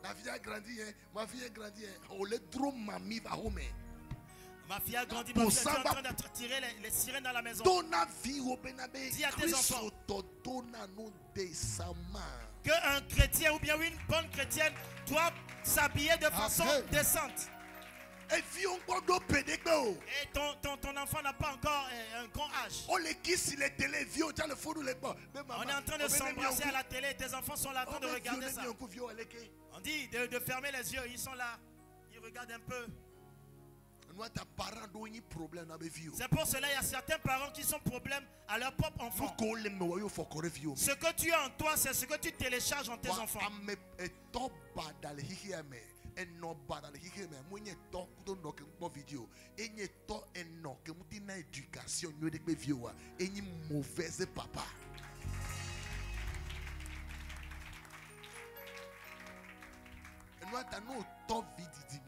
B: La fille a grandi, ma fille a grandi. On les trop mamie va home.
A: Ma fille a grandi, ma fille est en train de tirer les sirènes dans la maison. Dis à tes enfants qu'un chrétien ou bien une bonne chrétienne doit s'habiller de façon décente. Et ton enfant n'a pas encore un grand âge. On est en train de s'embrasser à la télé et tes enfants sont là en train de regarder ça. On dit de fermer les yeux, ils sont là. Ils regardent un peu. C'est pour cela qu'il y a certains parents qui sont problèmes à leur propre enfant. Ce que tu as en toi, c'est ce que tu télécharges en tes enfants.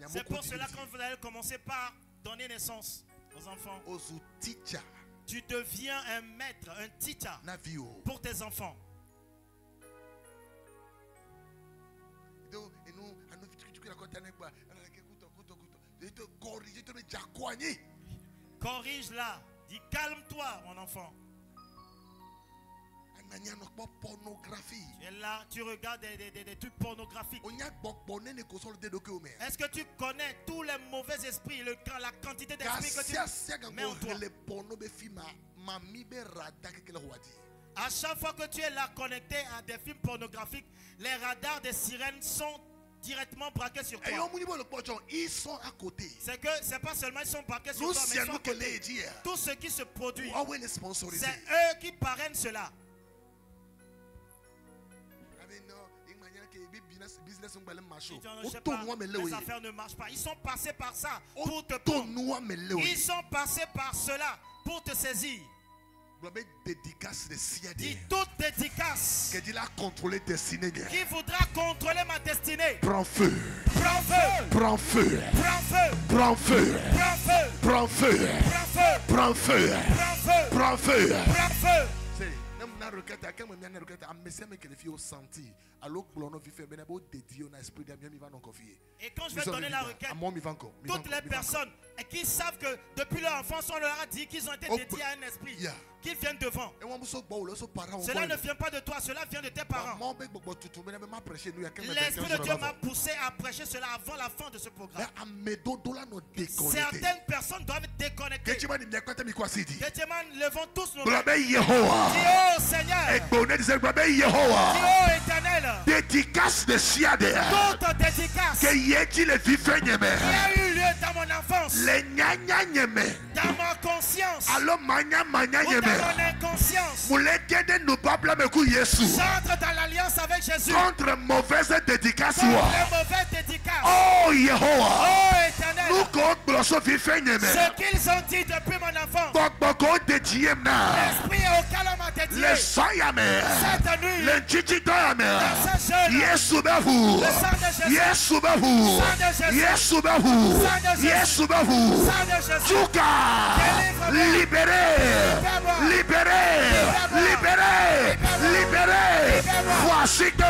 A: C'est pour cela que vous allez commencer par donner naissance aux enfants. Tu deviens un maître, un teacher pour tes enfants. Corrige-la. Dis calme-toi, mon enfant. Et là, tu regardes des trucs pornographiques. Est-ce que tu connais tous les mauvais esprits, la quantité d'esprits que tu mets en toi? À chaque fois que tu es là connecté à des films pornographiques, les radars des sirènes sont directement braqués sur toi.
B: Ils sont à côté.
A: C'est pas seulement ils sont braqués sur toi, mais ils sont à côté. Tout ce qui se produit, c'est eux qui parrainent cela. Je sais pas, les affaires ne marchent pas. Ils sont passés par ça pour te prendre. Ils sont passés par cela pour te saisir. Dis toute dédicace qui voudra contrôler ma destinée.
B: Prends feu.
A: Prends feu.
B: Prends feu.
A: Prends feu.
B: Prends feu.
A: Prends feu.
B: Prends feu. Prends feu. Prends feu.
A: Prends feu. Et quand je vais donner la requête, toutes les personnes qui savent que depuis leur enfance on leur a dit qu'ils ont été dédiés à un esprit, qu'ils viennent devant. Cela ne vient pas de toi, cela vient de tes parents. L'Esprit de Dieu m'a poussé à prêcher cela avant la fin de ce programme. Certaines personnes doivent être déconnectées. Levons tous nos mains. Dis oh Seigneur. Dis oh Éternel.
B: Dédicace de Siade.
A: Toute dédicace qui a eu lieu dans mon enfance, dans ma conscience, ou dans mon inconscience. J'entre dans l'alliance avec Jésus
B: contre mauvaise dédicace.
A: Oh
B: Yehovah.
A: Oh Éternel.
B: Ce
A: qu'ils ont dit depuis mon enfance, l'esprit auquel on m'a dédié, cette nuit, dans ce jeûne, le sang de Jésus,
B: libéré. Voici que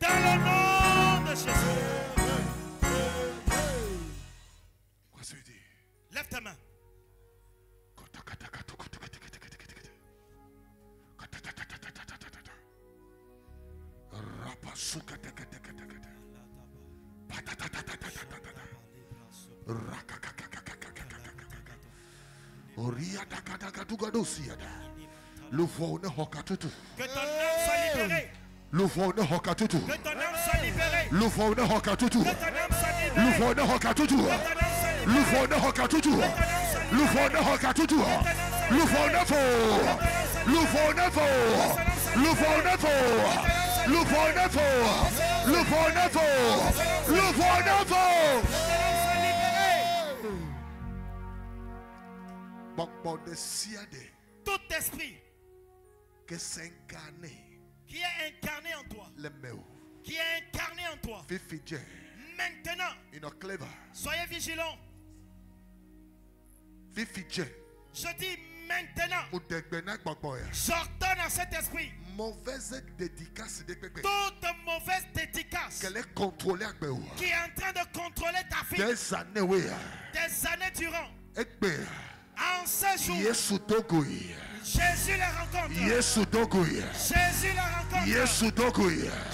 A: Dans le nom de Jésus. Lève ta main. Que ton âme soit libérée. Que ton âme soit libérée. Que ton âme tout esprit qui est incarné en toi, qui est incarné en toi, maintenant, soyez vigilants. Je dis maintenant, j'ordonne à cet esprit toute mauvaise dédicace qui est en train de contrôler ta vie des années durant. En ce jour, Jésus la rencontre. Jésus la rencontre.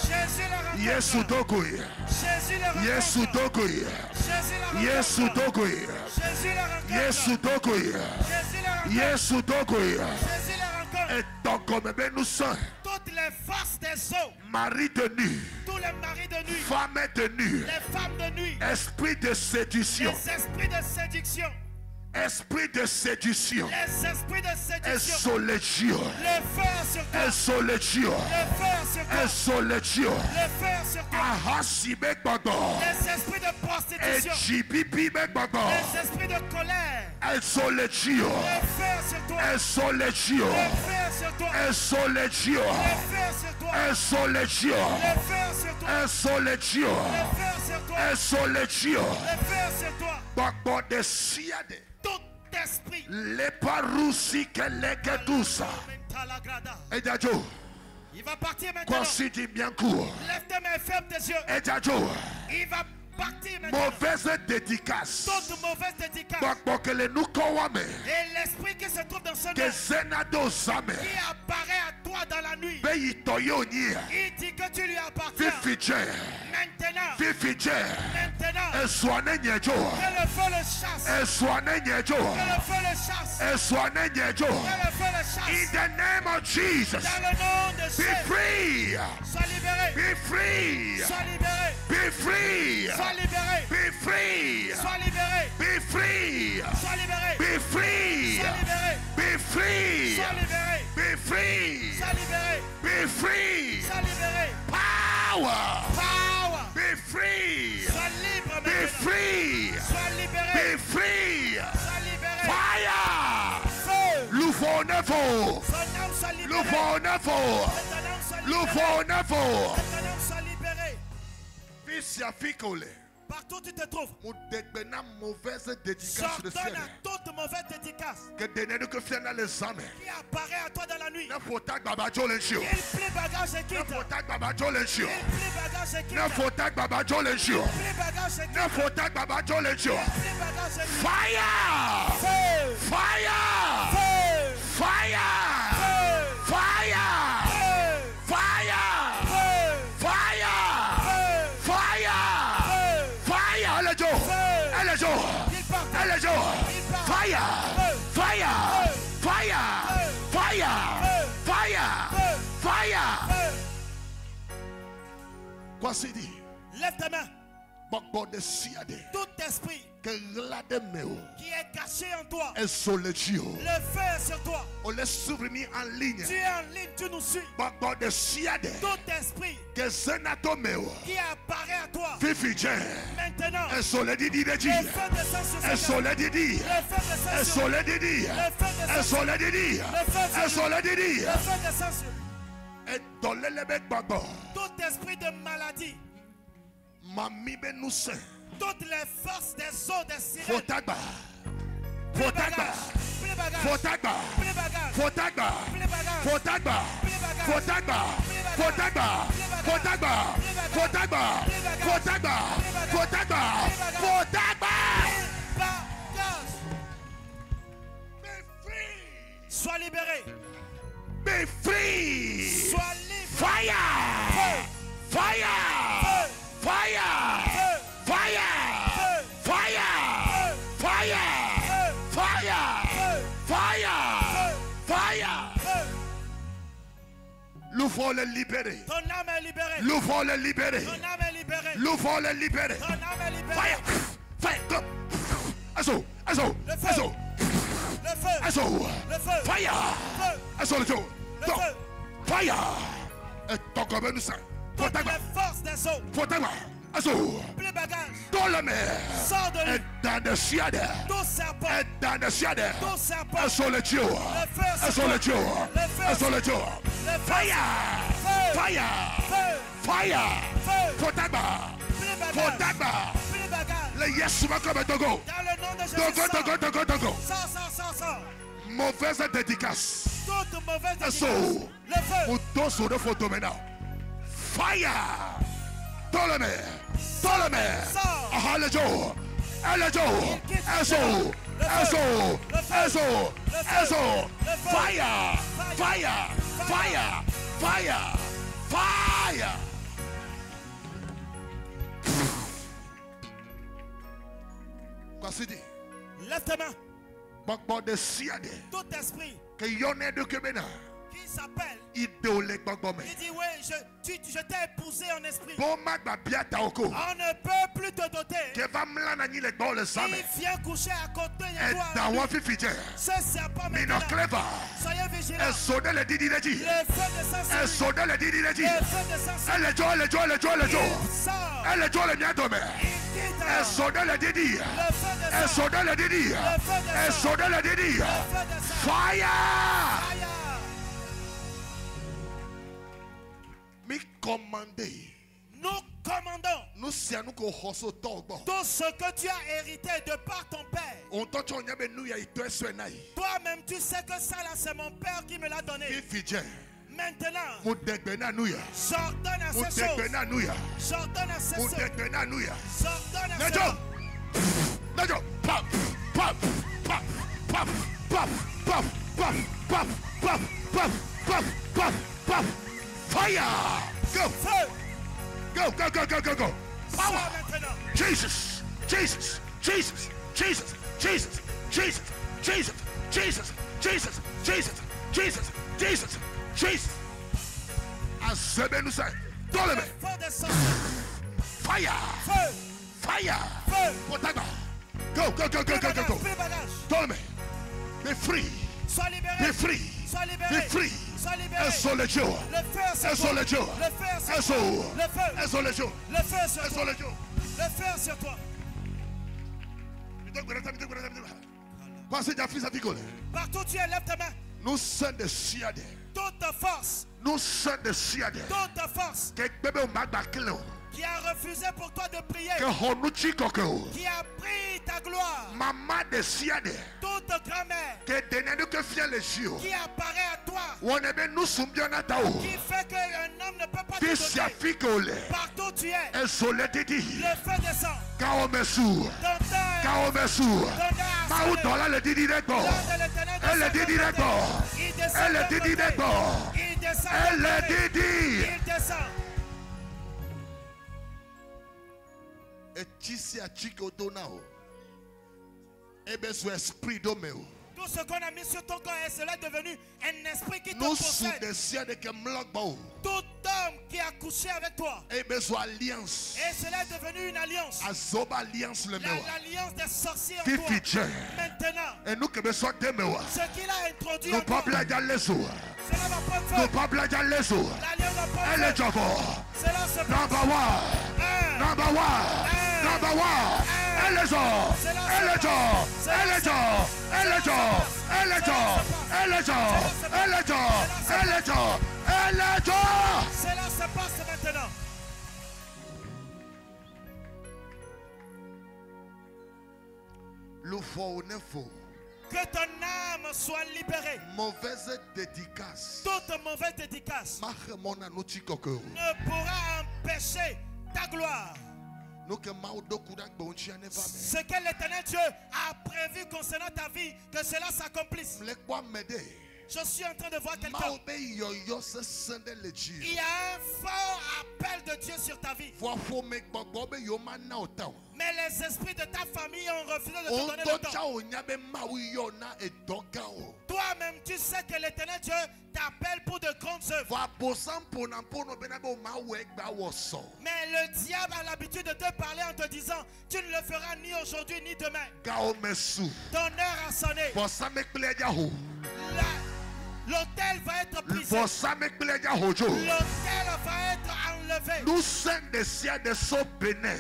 A: Jésus la rencontre. Jésus la rencontre. Jésus la rencontre. Jésus la rencontre. Toutes les forces des eaux,
B: mari de nuit,
A: tous les maris de nuit,
B: femmes de nuit,
A: les femmes de nuit,
B: esprit de séduction,
A: les esprits de séduction,
B: esprit de séduction,
A: les esprits de séduction,
B: le feu sur toi,
A: le feu sur toi, le feu sur toi, les esprits de prostitution, les esprits de colère,
B: le feu
A: sur toi, le feu
B: Un soleggio. Un soleggio. Un soleggio. Un soleggio. Bakbo de siade.
A: Tout esprit.
B: Le parousi que le gedusa. Et Dadjo.
A: Il va partir maintenant.
B: Considère bien court.
A: Lève tes mains, ferme tes yeux.
B: Et Dadjo.
A: Il va partir maintenant.
B: Mauvaise dédicace.
A: Toute mauvaise dédicace.
B: Bakbo que le nous kawame.
A: Et l'esprit qui se trouve dans ce
B: Que zenado zame.
A: qui apparaît à toi dans la nuit.
B: Beyi toyo ni.
A: Il dit que tu lui appartiens.
B: Fifiche.
A: Maintenant.
B: Fifiche.
A: Maintenant.
B: Eswane nyejo.
A: Que le feu le chasse.
B: Eswane nyejo.
A: Que le feu le chasse.
B: Eswane nyejo.
A: Que le feu le chasse.
B: In the name of Jesus.
A: Dans le nom de
B: Be
A: Jésus.
B: free.
A: Sois libéré.
B: Be free.
A: Sois libéré.
B: Be free.
A: Sois libéré.
B: Be free.
A: Sois libéré.
B: Be free.
A: Sois libéré.
B: Be free.
A: Sois libéré.
B: Be free.
A: Sois libéré.
B: Be free.
A: Sois libéré.
B: Be free.
A: Sois libéré.
B: Power.
A: Power.
B: Be free.
A: Sois libre
B: Be
A: maintenant.
B: free.
A: Sois libéré.
B: Be free.
A: Sois libéré.
B: Fire.
A: Feu.
B: Loufo nefo.
A: Son âme soit libérée.
B: Loufo nefo.
A: Ton âme soit libérée.
B: Loufo nefo.
A: Ton âme soit libérée.
B: Fisia fikole.
A: Partout où tu te trouves.
B: Modegbena mauvaise dédicace de
A: J'ordonne
B: ciel.
A: à toute mauvaise dédicace
B: Que denenu que fiana les âmes.
A: qui apparaît à toi dans la nuit.
B: Na fotak baba jolenshio.
A: Il plie bagage et
B: Na
A: quitte.
B: fotak baba jolenshio.
A: Il plie bagage et quitte.
B: Na fotak baba jolenshio.
A: Il plie bagage et quitte.
B: Na fotak baba jolenshio.
A: Il plie bagage et quitte.
B: Fire!
A: Feu.
B: Fire!
A: Feu.
B: Fire!
A: Feu.
B: Fire!
A: Feu.
B: Fire!
A: Feu.
B: Fire!
A: Feu.
B: Fire!
A: Feu.
B: Fire! Allez, Joe!
A: Feu.
B: Allez, Joe!
A: Il part.
B: Allez, Joe!
A: Il part.
B: Fire!
A: Feu.
B: Fire!
A: Feu.
B: Fire!
A: Feu.
B: Fire!
A: Feu.
B: Fire!
A: Feu.
B: Fire!
A: Feu.
B: Quoi c'est dit?
A: Lève ta main.
B: Bakbo de siade.
A: Tout esprit
B: Que glade meo.
A: qui est caché en toi.
B: Un solegio.
A: Le feu est sur toi.
B: On laisse souvenir en ligne.
A: Tu es en ligne, tu nous suis.
B: Bakbo de siade.
A: Tout esprit
B: Que zenato meo.
A: qui apparaît à toi.
B: Fifiche.
A: Maintenant.
B: Un soleil di
A: Le
B: di.
A: feu descend sur
B: Un
A: cette
B: soleil di di.
A: Le feu descend
B: Un
A: sur
B: soleil di di.
A: Le feu
B: Un
A: descend sur
B: soleil di di. Un soleil di di.
A: Le feu descend sur
B: Et dans l'élève Bakbo.
A: tout esprit de maladie.
B: Mami benousse.
A: Toutes les forces des eaux des sirènes.
B: Fotagba.
A: Plus
B: Fotagba.
A: bagage. Plus bagage.
B: Fotagba.
A: Plus bagage.
B: Fotagba.
A: Plus bagage.
B: Fotagba. Fotagba. Fotagba. Fotagba. Fotagba. Fotagba. Fotagba. Fotagba.
A: Bagage.
B: Be free.
A: Sois libéré.
B: Be free.
A: Sois libre.
B: Fire. Fire.
A: Feu.
B: Fire.
A: Feu.
B: Fire.
A: Feu.
B: Fire. Fire.
A: Feu.
B: Fire.
A: Feu.
B: Fire. Fire.
A: Feu.
B: L'ouvre le libérer.
A: Ton âme est libérée.
B: L'ouvre le libérer.
A: Ton âme est libérée.
B: L'ouvre le libérer.
A: Ton âme est libérée.
B: Fire. Fire. Go. Azo. Azo.
A: Le feu.
B: Azo.
A: Le feu.
B: Azo.
A: Le feu.
B: Fire.
A: Feu.
B: Azo le jour.
A: Le feu.
B: Fire. Et ton comme nous ça.
A: Toutes
B: Fotagba.
A: les forces des eaux.
B: Fotagba. Azo.
A: Plus bagage.
B: Dans la mer.
A: Sors de
B: Et
A: lui.
B: dans le ciel.
A: Tout serpent.
B: Et dans le ciel.
A: Tout serpent.
B: Azo le jour.
A: Le feu.
B: Azo le jour.
A: Le feu.
B: Azo le jour.
A: Le feu.
B: Fire.
A: Feu.
B: Fire.
A: Feu.
B: Fire.
A: Feu.
B: Fotagba.
A: Plus bagage.
B: Fotagba.
A: Plus bagage.
B: Le Yeshua comme Togo.
A: Dans le nom de Jésus.
B: Togo.
A: Sors.
B: Mauvaise dédicace.
A: Toute mauvaise
B: Azo.
A: dédicace. Le feu.
B: Mouton sur le photo maintenant. Fire. Dans la mer. Dans la mer.
A: Sors.
B: Ah, le jour. Le jour. Azo. Azo. Azo. Azo. Fire. Fire. Fire. Fire. Fire. Quoi c'est dit?
A: Lève ta main.
B: Bakbo de siade.
A: Tout esprit
B: Que yone de kemena.
A: qui s'appelle.
B: Idole bakbo me.
A: Il dit oui, je t'ai épousé en esprit.
B: Bon magba biata oko.
A: On ne peut plus te doter.
B: Que va mlana ni le bol le same.
A: Il vient coucher à côté de
B: Et
A: toi.
B: dans wa fifite.
A: Ce serpent
B: Mino
A: maintenant.
B: clever.
A: Soyez vigilants.
B: Et sonne le didi le dit.
A: Le feu descend sur
B: Et
A: lui.
B: sonne le didi le dit.
A: Le feu descend sur lui.
B: Elle est jo.
A: Il sort.
B: Elle est jo le miato me.
A: Il quitte.
B: Et sonne le didi.
A: Le feu
B: Et
A: descend.
B: sonne le didi.
A: Le feu
B: Et
A: descend.
B: sonne le didi.
A: Le feu descend.
B: Fire.
A: Fire.
B: commandé.
A: Nous commandons
B: Nous sommes
A: tout ce que tu as hérité de par ton père. Toi-même, tu sais que ça là, c'est mon père qui me l'a donné. Maintenant, j'ordonne à ces choses. J'ordonne à ces choses. J'ordonne à ces choses.
B: Pop, pop, pop, pop, pop, pop, pop, pop, pop, pop, pop, pop, pop. Fire! Go!
A: Feu!
B: Go, go, go, go, go, go! Power!
A: Maintenant.
B: Jesus! Jesus! Jesus! Jesus! Jesus! Jesus! Jesus! Jesus! Jesus! Jesus! Jesus! Jesus! Jesus! Azebenu say, Toleme! Fire!
A: Feu!
B: Fire!
A: Feu!
B: Potaga! Go, go, go, go, go, go, go! Toleme! Be free!
A: Sois libéré!
B: Be free!
A: Sois libéré!
B: Be free!
A: Sois libéré!
B: Un soleil jour!
A: Le feu sur
B: Un
A: toi!
B: soleil jour!
A: Le feu sur
B: Un
A: toi!
B: soleil!
A: Le feu!
B: Un soleil jour!
A: Le feu sur
B: Un
A: toi!
B: soleil jour!
A: Le feu sur toi! Partout tu es, lève ta main!
B: Nous sommes des siades.
A: Toute force!
B: Nous sommes des siades.
A: Toute force!
B: Que bébé au magbakelon.
A: Qui a refusé pour toi de prier,
B: Que honuchi kokeo.
A: qui a pris ta gloire,
B: Maman des siades.
A: toute grand-mère,
B: Que denenu que fier les yeux.
A: qui apparaît à toi,
B: On est nous sombions tao.
A: qui fait qu'un homme ne peut pas te
B: Fils ya
A: doter.
B: fikole.
A: Partout tu es,
B: Un soleil dit.
A: le feu descend,
B: Kaomesu.
A: ton temps
B: Kaomesu. Maou dola le dit d'accord.
A: de l'éternel
B: Elle le dit d'accord.
A: il descend,
B: Elle le dit d'accord.
A: il descend,
B: Elle le dit.
A: il descend.
B: Et tisi a chiko donao. Ebe so esprit domeo.
A: Tout ce qu'on a mis sur ton corps, et cela est devenu un esprit qui te
B: Nous sous
A: possède.
B: des siens de Kemlokbo.
A: Tout homme qui a couché avec toi,
B: Ebe so alliance.
A: et cela est devenu une alliance.
B: Azoba alliance le mewa.
A: L'alliance des sorciers en toi.
B: Fifiche.
A: Maintenant,
B: Et nous que me soit demewa.
A: ce qu'il a introduit
B: Nous
A: en toi,
B: pas blaguer les sous.
A: cela va prendre
B: Nous
A: feu.
B: pas blaguer les sous.
A: L'alliance va prendre
B: Elle est
A: feu.
B: joko.
A: Cela se passe.
B: Number one.
A: Un.
B: Number one. Number one. Elle est jo. Elle est jo. Elle est jo. Elle est jo. Elle est jo. Elle est jo. Elle est jo. Elle est jo. Elle est jo.
A: Cela se passe maintenant.
B: Le faux ne faux.
A: Que ton âme soit libérée.
B: Mauvaise dédicace.
A: Toute mauvaise dédicace
B: Mache mon anouchi kokoro.
A: ne pourra empêcher ta gloire.
B: Nous que maudo kudak bonchi ne va.
A: Ce que l'Éternel Dieu a prévu concernant ta vie, que cela s'accomplisse.
B: M'lekwa m'aider.
A: Je suis en train de voir quelqu'un.
B: Maobe yoyo se sende le Dieu.
A: Il y a un fort appel de Dieu sur ta vie.
B: Vois faut me gbogbo yo mana otao.
A: Mais les esprits de ta famille ont refusé de te
B: On
A: donner le
B: docha
A: temps.
B: onyabe mawi yo na edogao.
A: Toi-même, tu sais que l'Éternel Dieu t'appelle pour de grandes œuvres.
B: Va posam pona pono benabe mawe gba woso.
A: Mais le diable a l'habitude de te parler en te disant, tu ne le feras ni aujourd'hui ni demain.
B: Gao mesu.
A: Ton heure a sonné.
B: Posam ekpleja ho.
A: L'hôtel va être brisé.
B: Posam ekpleja hojo.
A: L'hôtel va être enlevé.
B: Nous sommes des siens de so Bénin.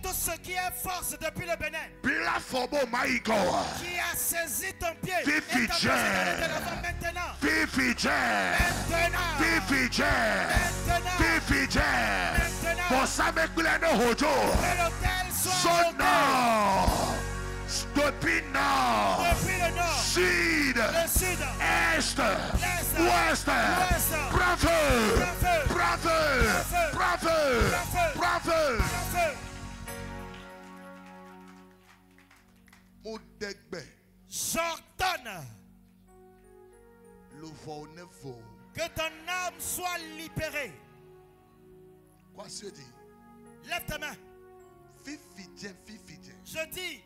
A: Tout ce qui est force depuis le Bénin,
B: Bila fobo maïko.
A: qui a saisi ton pied,
B: Fifi
A: et t'a posé
B: Jen.
A: de l'avant maintenant.
B: Fifiche.
A: Maintenant.
B: Fifiche.
A: Maintenant.
B: Fifiche.
A: Maintenant.
B: Posam ekpleja hojo.
A: Que l'hôtel soit
B: Son
A: enlevé.
B: nord. Depuis nord.
A: Depuis le nord,
B: Sud.
A: le sud,
B: Est.
A: l'est,
B: Ouest.
A: l'ouest.
B: Bravo.
A: Bravo.
B: Bravo.
A: Bravo.
B: Bravo.
A: Bravo.
B: Bravo.
A: feu.
B: Modegbe.
A: J'ordonne
B: Le faux ne faux.
A: que ton âme soit libérée.
B: Quoi se dit?
A: Lève ta main.
B: Fifidien, fifidien.
A: Je dis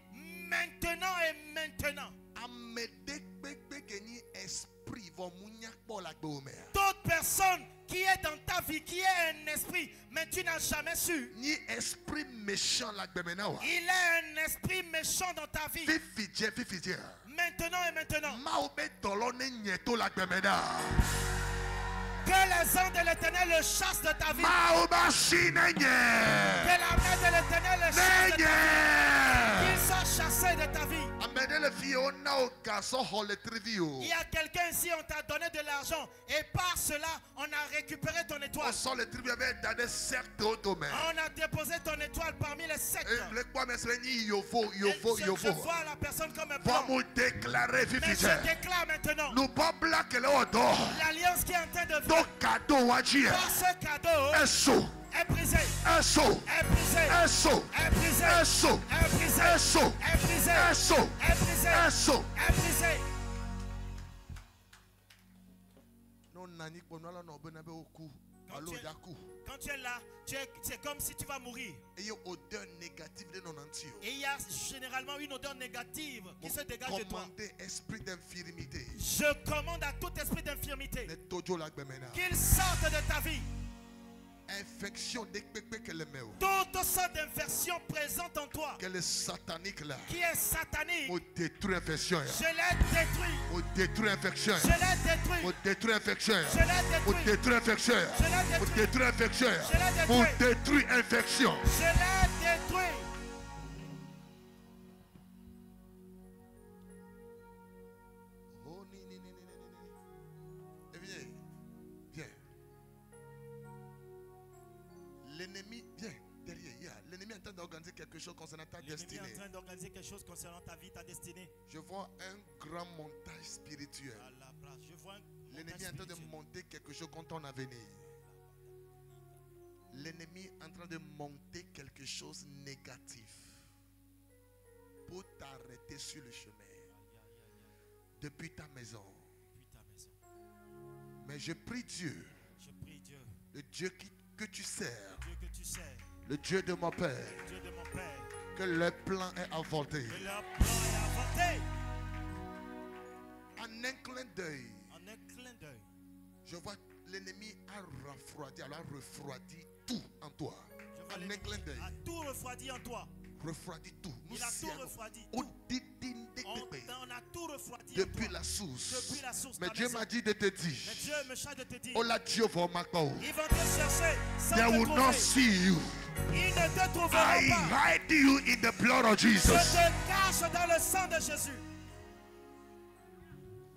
A: maintenant et maintenant.
B: Amedekbekbe geni esprit va mouniak pour la gomère.
A: Toute personne qui est dans ta vie, qui est un esprit, mais tu n'as jamais su.
B: Ni esprit méchant la gomena.
A: Il est un esprit méchant dans ta vie.
B: Fifidien, fifidien.
A: Maintenant et maintenant.
B: Maobe dolone nyeto la gomena.
A: Que les anges de l'Éternel le chassent de ta vie.
B: Maoba shinenye.
A: Que la main de l'Éternel le chasse de ta vie. Qu'ils soient chassés de ta vie. Il y a quelqu'un ici, on t'a donné de l'argent l'argent. Et par cela, on a récupéré ton étoile.
B: On sort les tribus dans des cercles au domaine.
A: On a déposé ton étoile parmi les sectes.
B: Je
A: vois la personne comme un blanc.
B: Mais je
A: déclare maintenant.
B: L'alliance
A: qui est en train de venir. Par ce cadeau. Est brisé. Est brisé. Est brisé. Est brisé. Est brisé. Est brisé. Est brisé. Quand tu es là, c'est comme si tu vas mourir. Et il y a généralement une odeur négative qui se dégage de toi. Je commande à tout esprit d'infirmité qu'il sorte de ta vie.
B: Infection
A: toute sorte d'infection présente en toi
B: qui est satanique,
A: je l'ai
B: détruit infection.
A: Je l'ai détruit.
B: Détruit infection.
A: Je l'ai détruit.
B: Détruit infection.
A: Je l'ai détruit.
B: Détruit infection.
A: Je l'ai détruit.
B: Détruit infection.
A: Je l'ai détruit.
B: Détruit infection.
A: Je l'ai détruit.
B: L'ennemi, viens derrière. L'ennemi est en train d'organiser quelque chose concernant ta destinée.
A: L'ennemi est en train d'organiser quelque chose concernant ta vie, ta destinée.
B: Je vois un grand montage spirituel. L'ennemi est en train de monter quelque chose contre ton avenir. L'ennemi est en train de monter quelque chose de négatif pour t'arrêter sur le chemin. Depuis ta maison. Mais je prie Dieu. Le Dieu que tu sers. Le Dieu de mon Père. Que le plan est avorté. En un clin d'œil. Je vois l'ennemi a refroidi. Alors refroidi tout en toi. En un clin d'œil.
A: A tout refroidi en toi.
B: Refroidi tout.
A: Il a tout refroidi. On a tout refroidi
B: depuis la source. Mais
A: ta
B: Dieu m'a dit de te dire.
A: Mais Dieu me charge de te dire.
B: Oh la Dieu va m'accorder.
A: Ils vont te chercher sans
B: They
A: te
B: will
A: trouver.
B: not see you.
A: Ils ne te trouveront
B: I
A: pas.
B: hide you in the blood of Jesus.
A: Je te cache dans le sang de Jésus.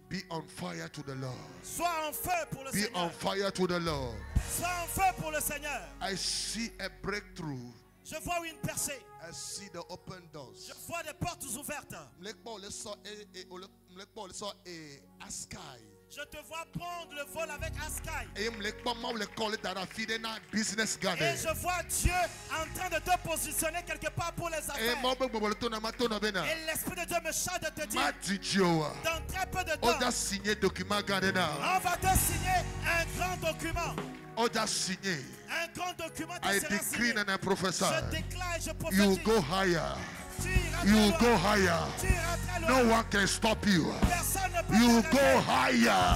B: Be on fire to the Lord.
A: Sois en feu pour le
B: Be
A: Seigneur.
B: on fire to the Lord.
A: Sois en feu pour le Seigneur.
B: I see a breakthrough.
A: Je vois une percée.
B: I see the open doors.
A: Je vois des portes ouvertes. Je te vois prendre le vol avec Askai. Et je vois Dieu en train de te positionner quelque part pour les affaires. Et l'Esprit de Dieu me charge de te dire, dans très peu de temps, on va te signer un grand document. Un grand document qui sera signé. Je déclare et je prophétise.
B: You go higher. You go higher. No one can stop you. You go higher.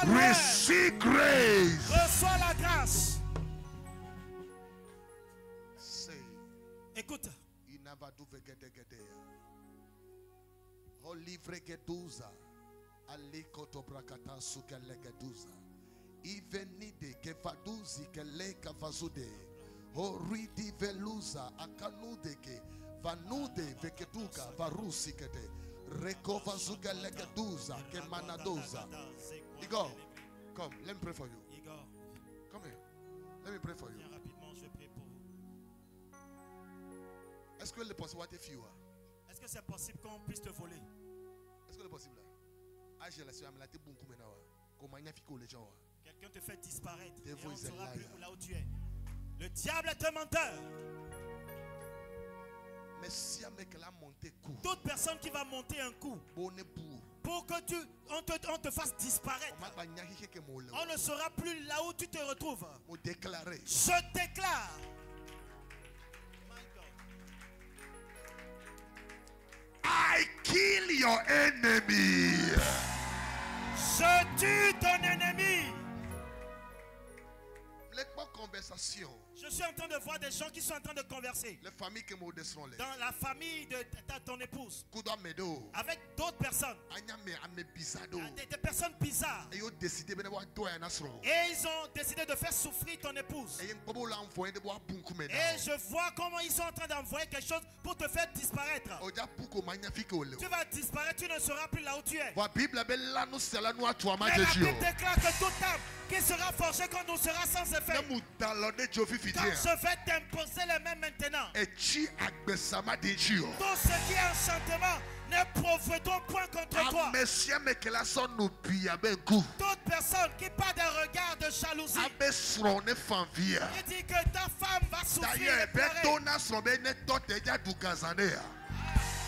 B: Receive grace.
A: Reçois la grâce. Écoute.
B: Ivenide ke vaduzi ke leka vazude. Horidi veluza akanude ke vanude veketuka varusi kete. Rekova zuga legaduza ke manadoza. Igor, come, let me pray for you.
A: Igor,
B: come here. Let me pray for you.
A: Rapidement, je prie pour vous.
B: Est-ce que c'est possible de faire?
A: Est-ce que c'est possible qu'on puisse te voler?
B: Est-ce que c'est possible? Ah, je la suis amené à beaucoup maintenant. Comment il y a fait les gens?
A: Quelqu'un te fait disparaître et on ne saura plus là où tu es. Le diable est un menteur.
B: Mais si
A: toute personne qui va monter un coup pour que on te fasse disparaître, on ne saura plus là où tu te retrouves. Je déclare.
B: I kill your enemy.
A: Je tue ton ennemi.
B: Les conversations.
A: Je suis en train de voir des gens qui sont en train de converser. Dans la famille de ton épouse. Avec d'autres personnes. Des personnes bizarres. Et ils ont décidé de faire souffrir ton épouse. Et je vois comment ils sont en train d'envoyer quelque chose pour te faire disparaître. Tu vas disparaître, tu ne seras plus là où tu es. Mais la Bible déclare que toute âme qui sera forgée quand on sera sans effet. Quand je vais t'imposer les mains maintenant. Tout ce qui est enchantement ne profitons point contre toi. Toute personne qui parle d'un regard de jalousie, il dit que ta femme va souffrir et pleurer.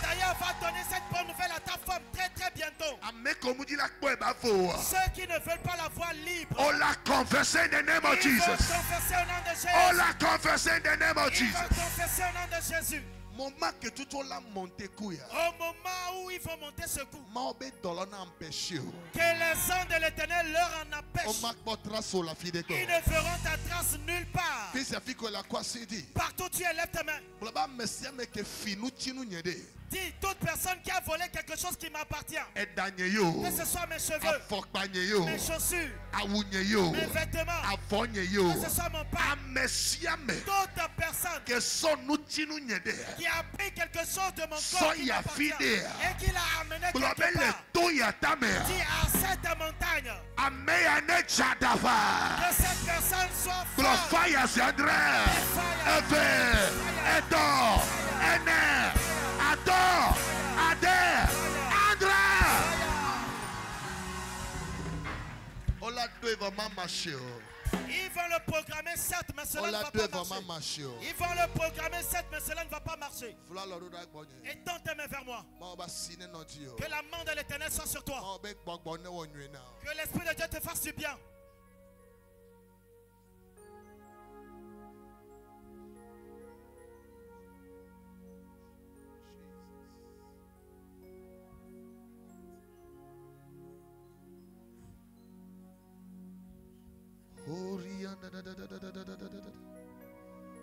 A: D'ailleurs, va donner cette bonne nouvelle à ta femme très très bientôt. Ceux qui ne veulent pas la voir libre,
B: oh la confesser in the name of Jesus.
A: Confesser au nom de Jésus.
B: Oh la confesser in the name of Jesus.
A: Confesser au nom de Jésus.
B: Au moment
A: où ils vont monter ce coup, que les anges de l'Éternel leur en empêchent. Ils ne feront ta trace nulle part. Partout tu élèves ta main. Dis, toute personne qui a volé quelque chose qui m'appartient, que ce soit mes cheveux, mes chaussures, mes vêtements, que ce soit mon pain, d'autres personnes qui a pris quelque chose de mon corps qui m'appartient et qui l'a amené quelque part. Dis à cette montagne que cette personne soit Ils vont le programmer certes, mais cela ne va pas marcher. Ils vont le programmer certes, mais cela ne va pas marcher. Étends tes mains vers moi. Que la main de l'Éternel soit sur toi. Que l'Esprit de Dieu te fasse du bien.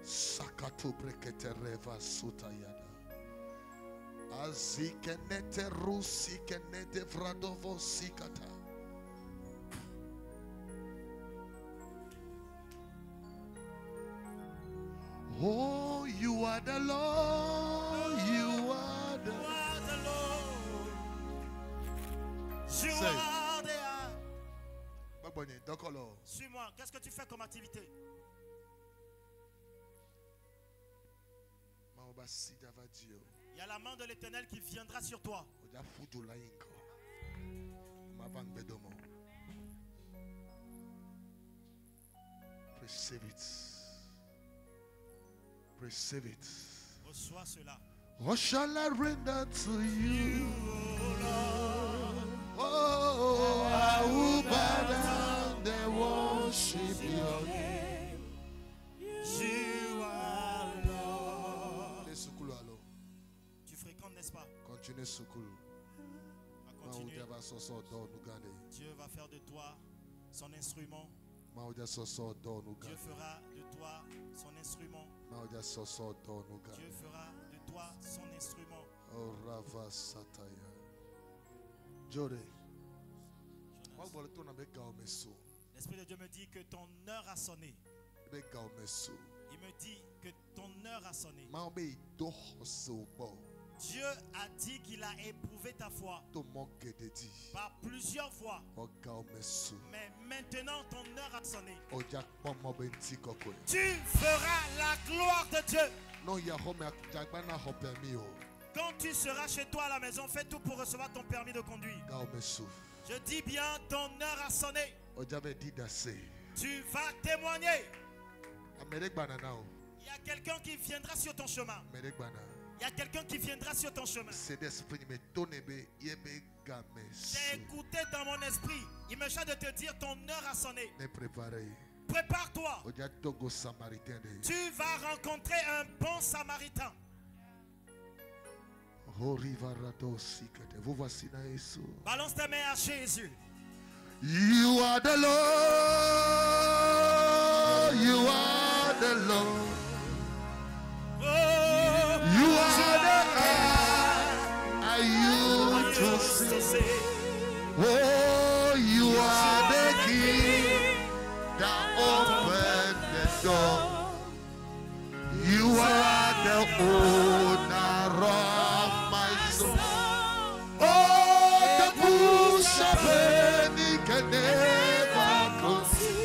B: Sakato brekete reva sutayada. Azikenete rusikenete vradovo sikata. Oh, you are the Lord. You are the
A: Lord. You are the Suis-moi, qu'est-ce que tu fais comme activité? Il y a la main de l'Éternel qui viendra sur toi.
B: Receive it. Receive it.
A: Reçois cela.
B: What shall I render to you, Lord? Oh, I will bow down and worship your name.
A: You are Lord. Tu fréquentes, n'est-ce pas?
B: Continue Sukulu.
A: Dieu va faire de toi son instrument. Dieu fera de toi son instrument. Dieu fera de toi son instrument.
B: Oh, Rava Sataya. Jode.
A: L'Esprit de Dieu me dit que ton heure a sonné. Il me dit que ton heure a sonné. Dieu a dit qu'il a éprouvé ta foi par plusieurs fois. Mais maintenant ton heure a sonné. Tu feras la gloire de Dieu. Quand tu seras chez toi à la maison, fais tout pour recevoir ton permis de conduire. Je dis bien, ton heure a sonné. Tu vas témoigner. Il y a quelqu'un qui viendra sur ton chemin. Il y a quelqu'un qui viendra sur ton chemin. J'ai écouté dans mon esprit. Il me chante de te dire ton heure a sonné. Prépare-toi. Tu vas rencontrer un bon samaritain. Balance tes mains à Jésus.
B: You are the Lord. You are the Lord. Oh, you are the key that opened the door. You are the owner of my soul. Oh, the bush of any can never conceal.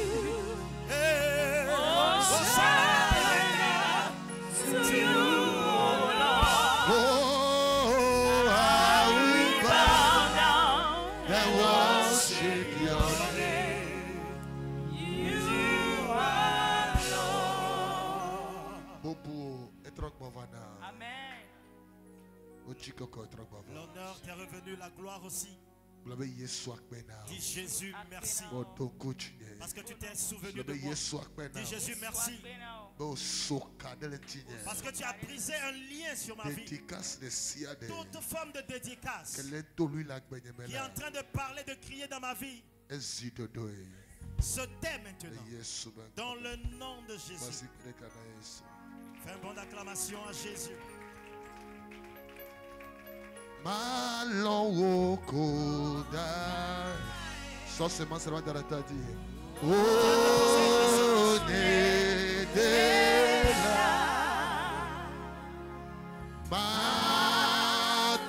A: L'honneur t'est revenu, la gloire aussi. Dis Jésus merci. Parce que tu t'es souvenu de moi. Dis Jésus merci. Parce que tu as brisé un lien sur ma vie. Toute forme de dédicace qui est en train de parler, de crier dans ma vie, se tait maintenant. Dans le nom de Jésus. Fais un bon d'acclamation à Jésus.
B: Malon koda. Ça seulement ça va dans la tête. Oh nedela.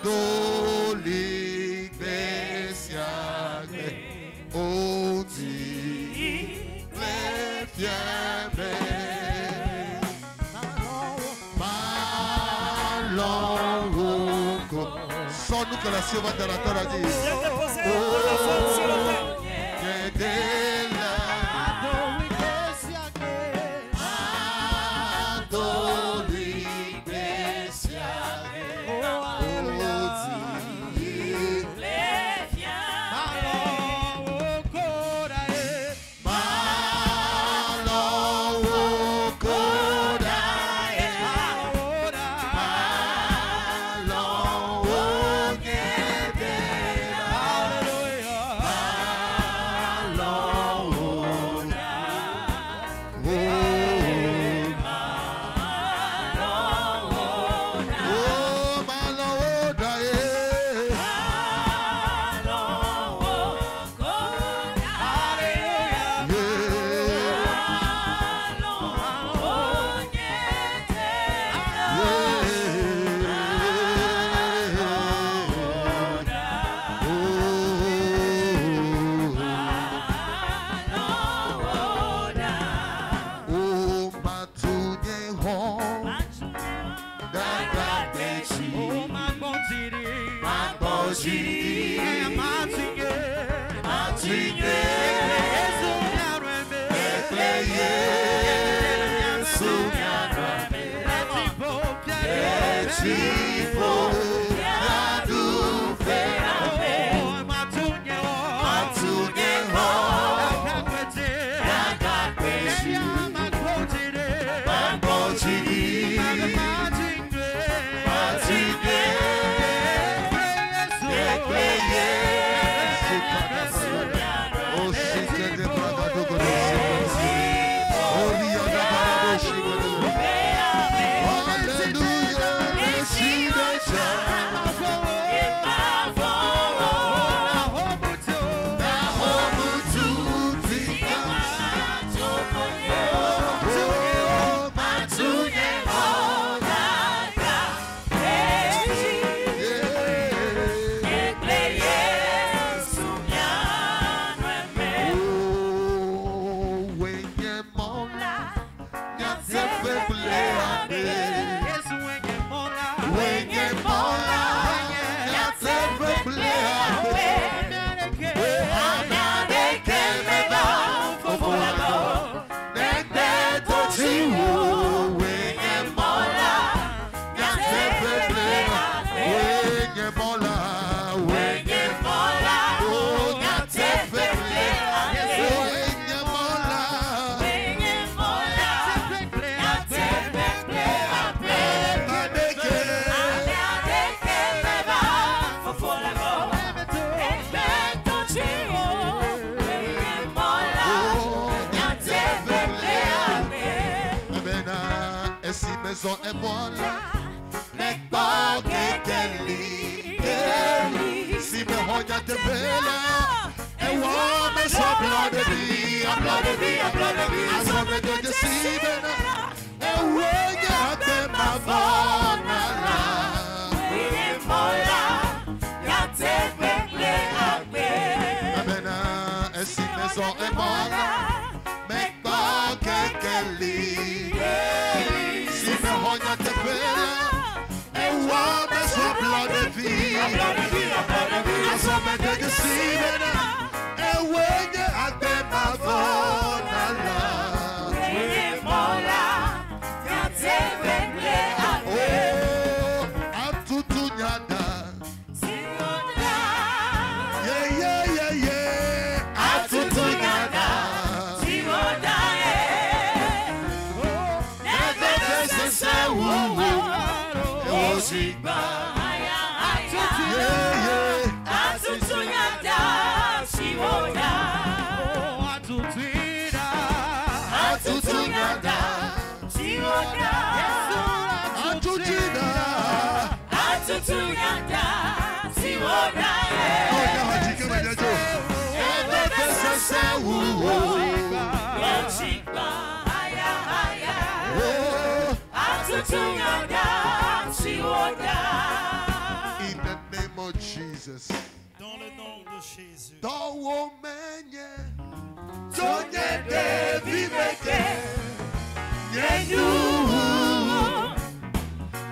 B: Madoli besiage. Oh ti le fiabe. Malon koda. Sans nous que la cieux va dans la terre a dit. Maison est bonne, n'est pas que si si me hoya te vela. E uome sopra de vi, habla de vi, asome de decibena. E uenya te mavona la.
C: Wine mola, ya te peple agbe.
B: Amena, e si maison e mola. Mek ba kekeli. Si me hoya te vela. E uome sopra de vi, asome de decibena. E uenya te mavona la.
C: Wine mola, ya te peple agbe.
B: Atutunyada.
C: Siwoda,
B: Yeah. Atutunyada.
C: siwoda, never
B: Sese wuwu. Osigba. Yeah.
C: Atutunyada, siwoda,
B: Atutunyada.
C: siwoda,
B: Atutina.
C: atutunyada, siwoda,
B: Oya hajike mejejo. Never sese wuwu.
C: Ochikba, haya,
B: Oh.
C: atutunyada, siwoda.
B: In the name of Jesus.
A: Dans le nom de Jésus.
B: Towo menye. Tonye de viveke. Yenu.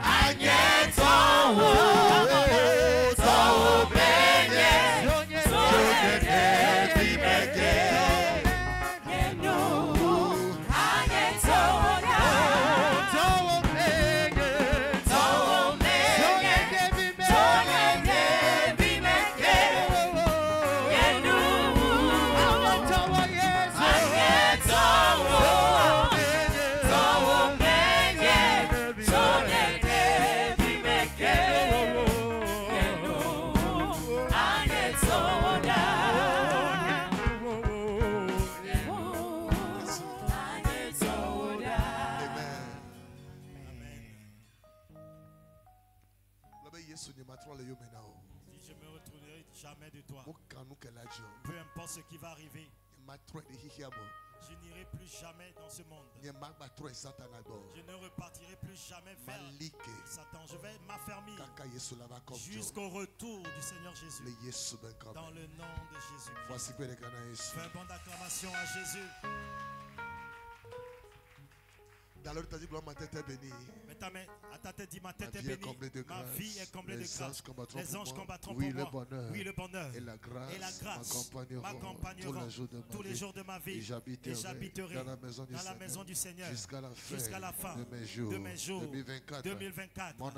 B: Anye towo. Towo menye. Tonye de viveke.
C: Yenu, anye towoda, towo menye, tonye de bimeke. Yenu, anye towo, towo menye, tonye de bimeke. Yenu, anye towoda.
B: Yesu ni matro le yo mena o.
A: Si je me retournerai jamais de toi.
B: Mo kanu ke la jo.
A: Peu importe ce qui va arriver,
B: Matro de hihiabo.
A: je n'irai plus jamais dans ce monde.
B: Ni magba tro satana do.
A: Je ne repartirai plus jamais vers
B: Malike.
A: Satan. Je vais m'affermir
B: Kaka Yesu la va comme
A: jusqu'au retour du Seigneur Jésus.
B: le Yesu ben comme.
A: Dans le nom de Jésus.
B: Voici que les canaux Yesu.
A: Fais un bon d'acclamation à Jésus.
B: Dans l'heure t'as dit gloire ma tête est bénie.
A: Mets ta main à ta tête, dis ma tête
B: Ma
A: est
B: vie est
A: bénie.
B: comblée de
A: Ma
B: grâce.
A: vie est comblée de
B: Les
A: grâce.
B: anges combattront
A: Les
B: pour
A: anges
B: moi.
A: combattront
B: Oui,
A: pour
B: le
A: moi.
B: bonheur.
A: Oui, le bonheur.
B: Et la grâce
A: m'accompagneront tous les jours de ma vie.
B: Et j'habiterai dans la maison du
A: Seigneur
B: jusqu'à la fin
A: de mes jours. 2024.
B: Mon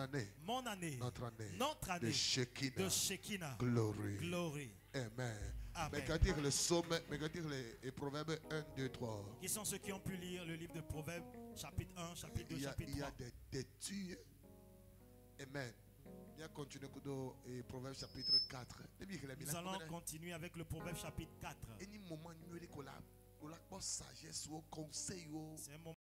B: année. Notre année.
A: De
B: Shekinah.
A: Shekinah.
B: Glory. Amen. Mais qu'à dire le sommet, mais qu'à dire les Proverbes 1, 2, 3.
A: Qui sont ceux qui ont pu lire le livre de Proverbes, chapitre 1, chapitre 2, chapitre 3?
B: Il y a des têtus. Amen. Il y a continué avec Proverbes chapitre 4.
A: Nous allons continuer avec le Proverbe chapitre 4.
B: C'est un moment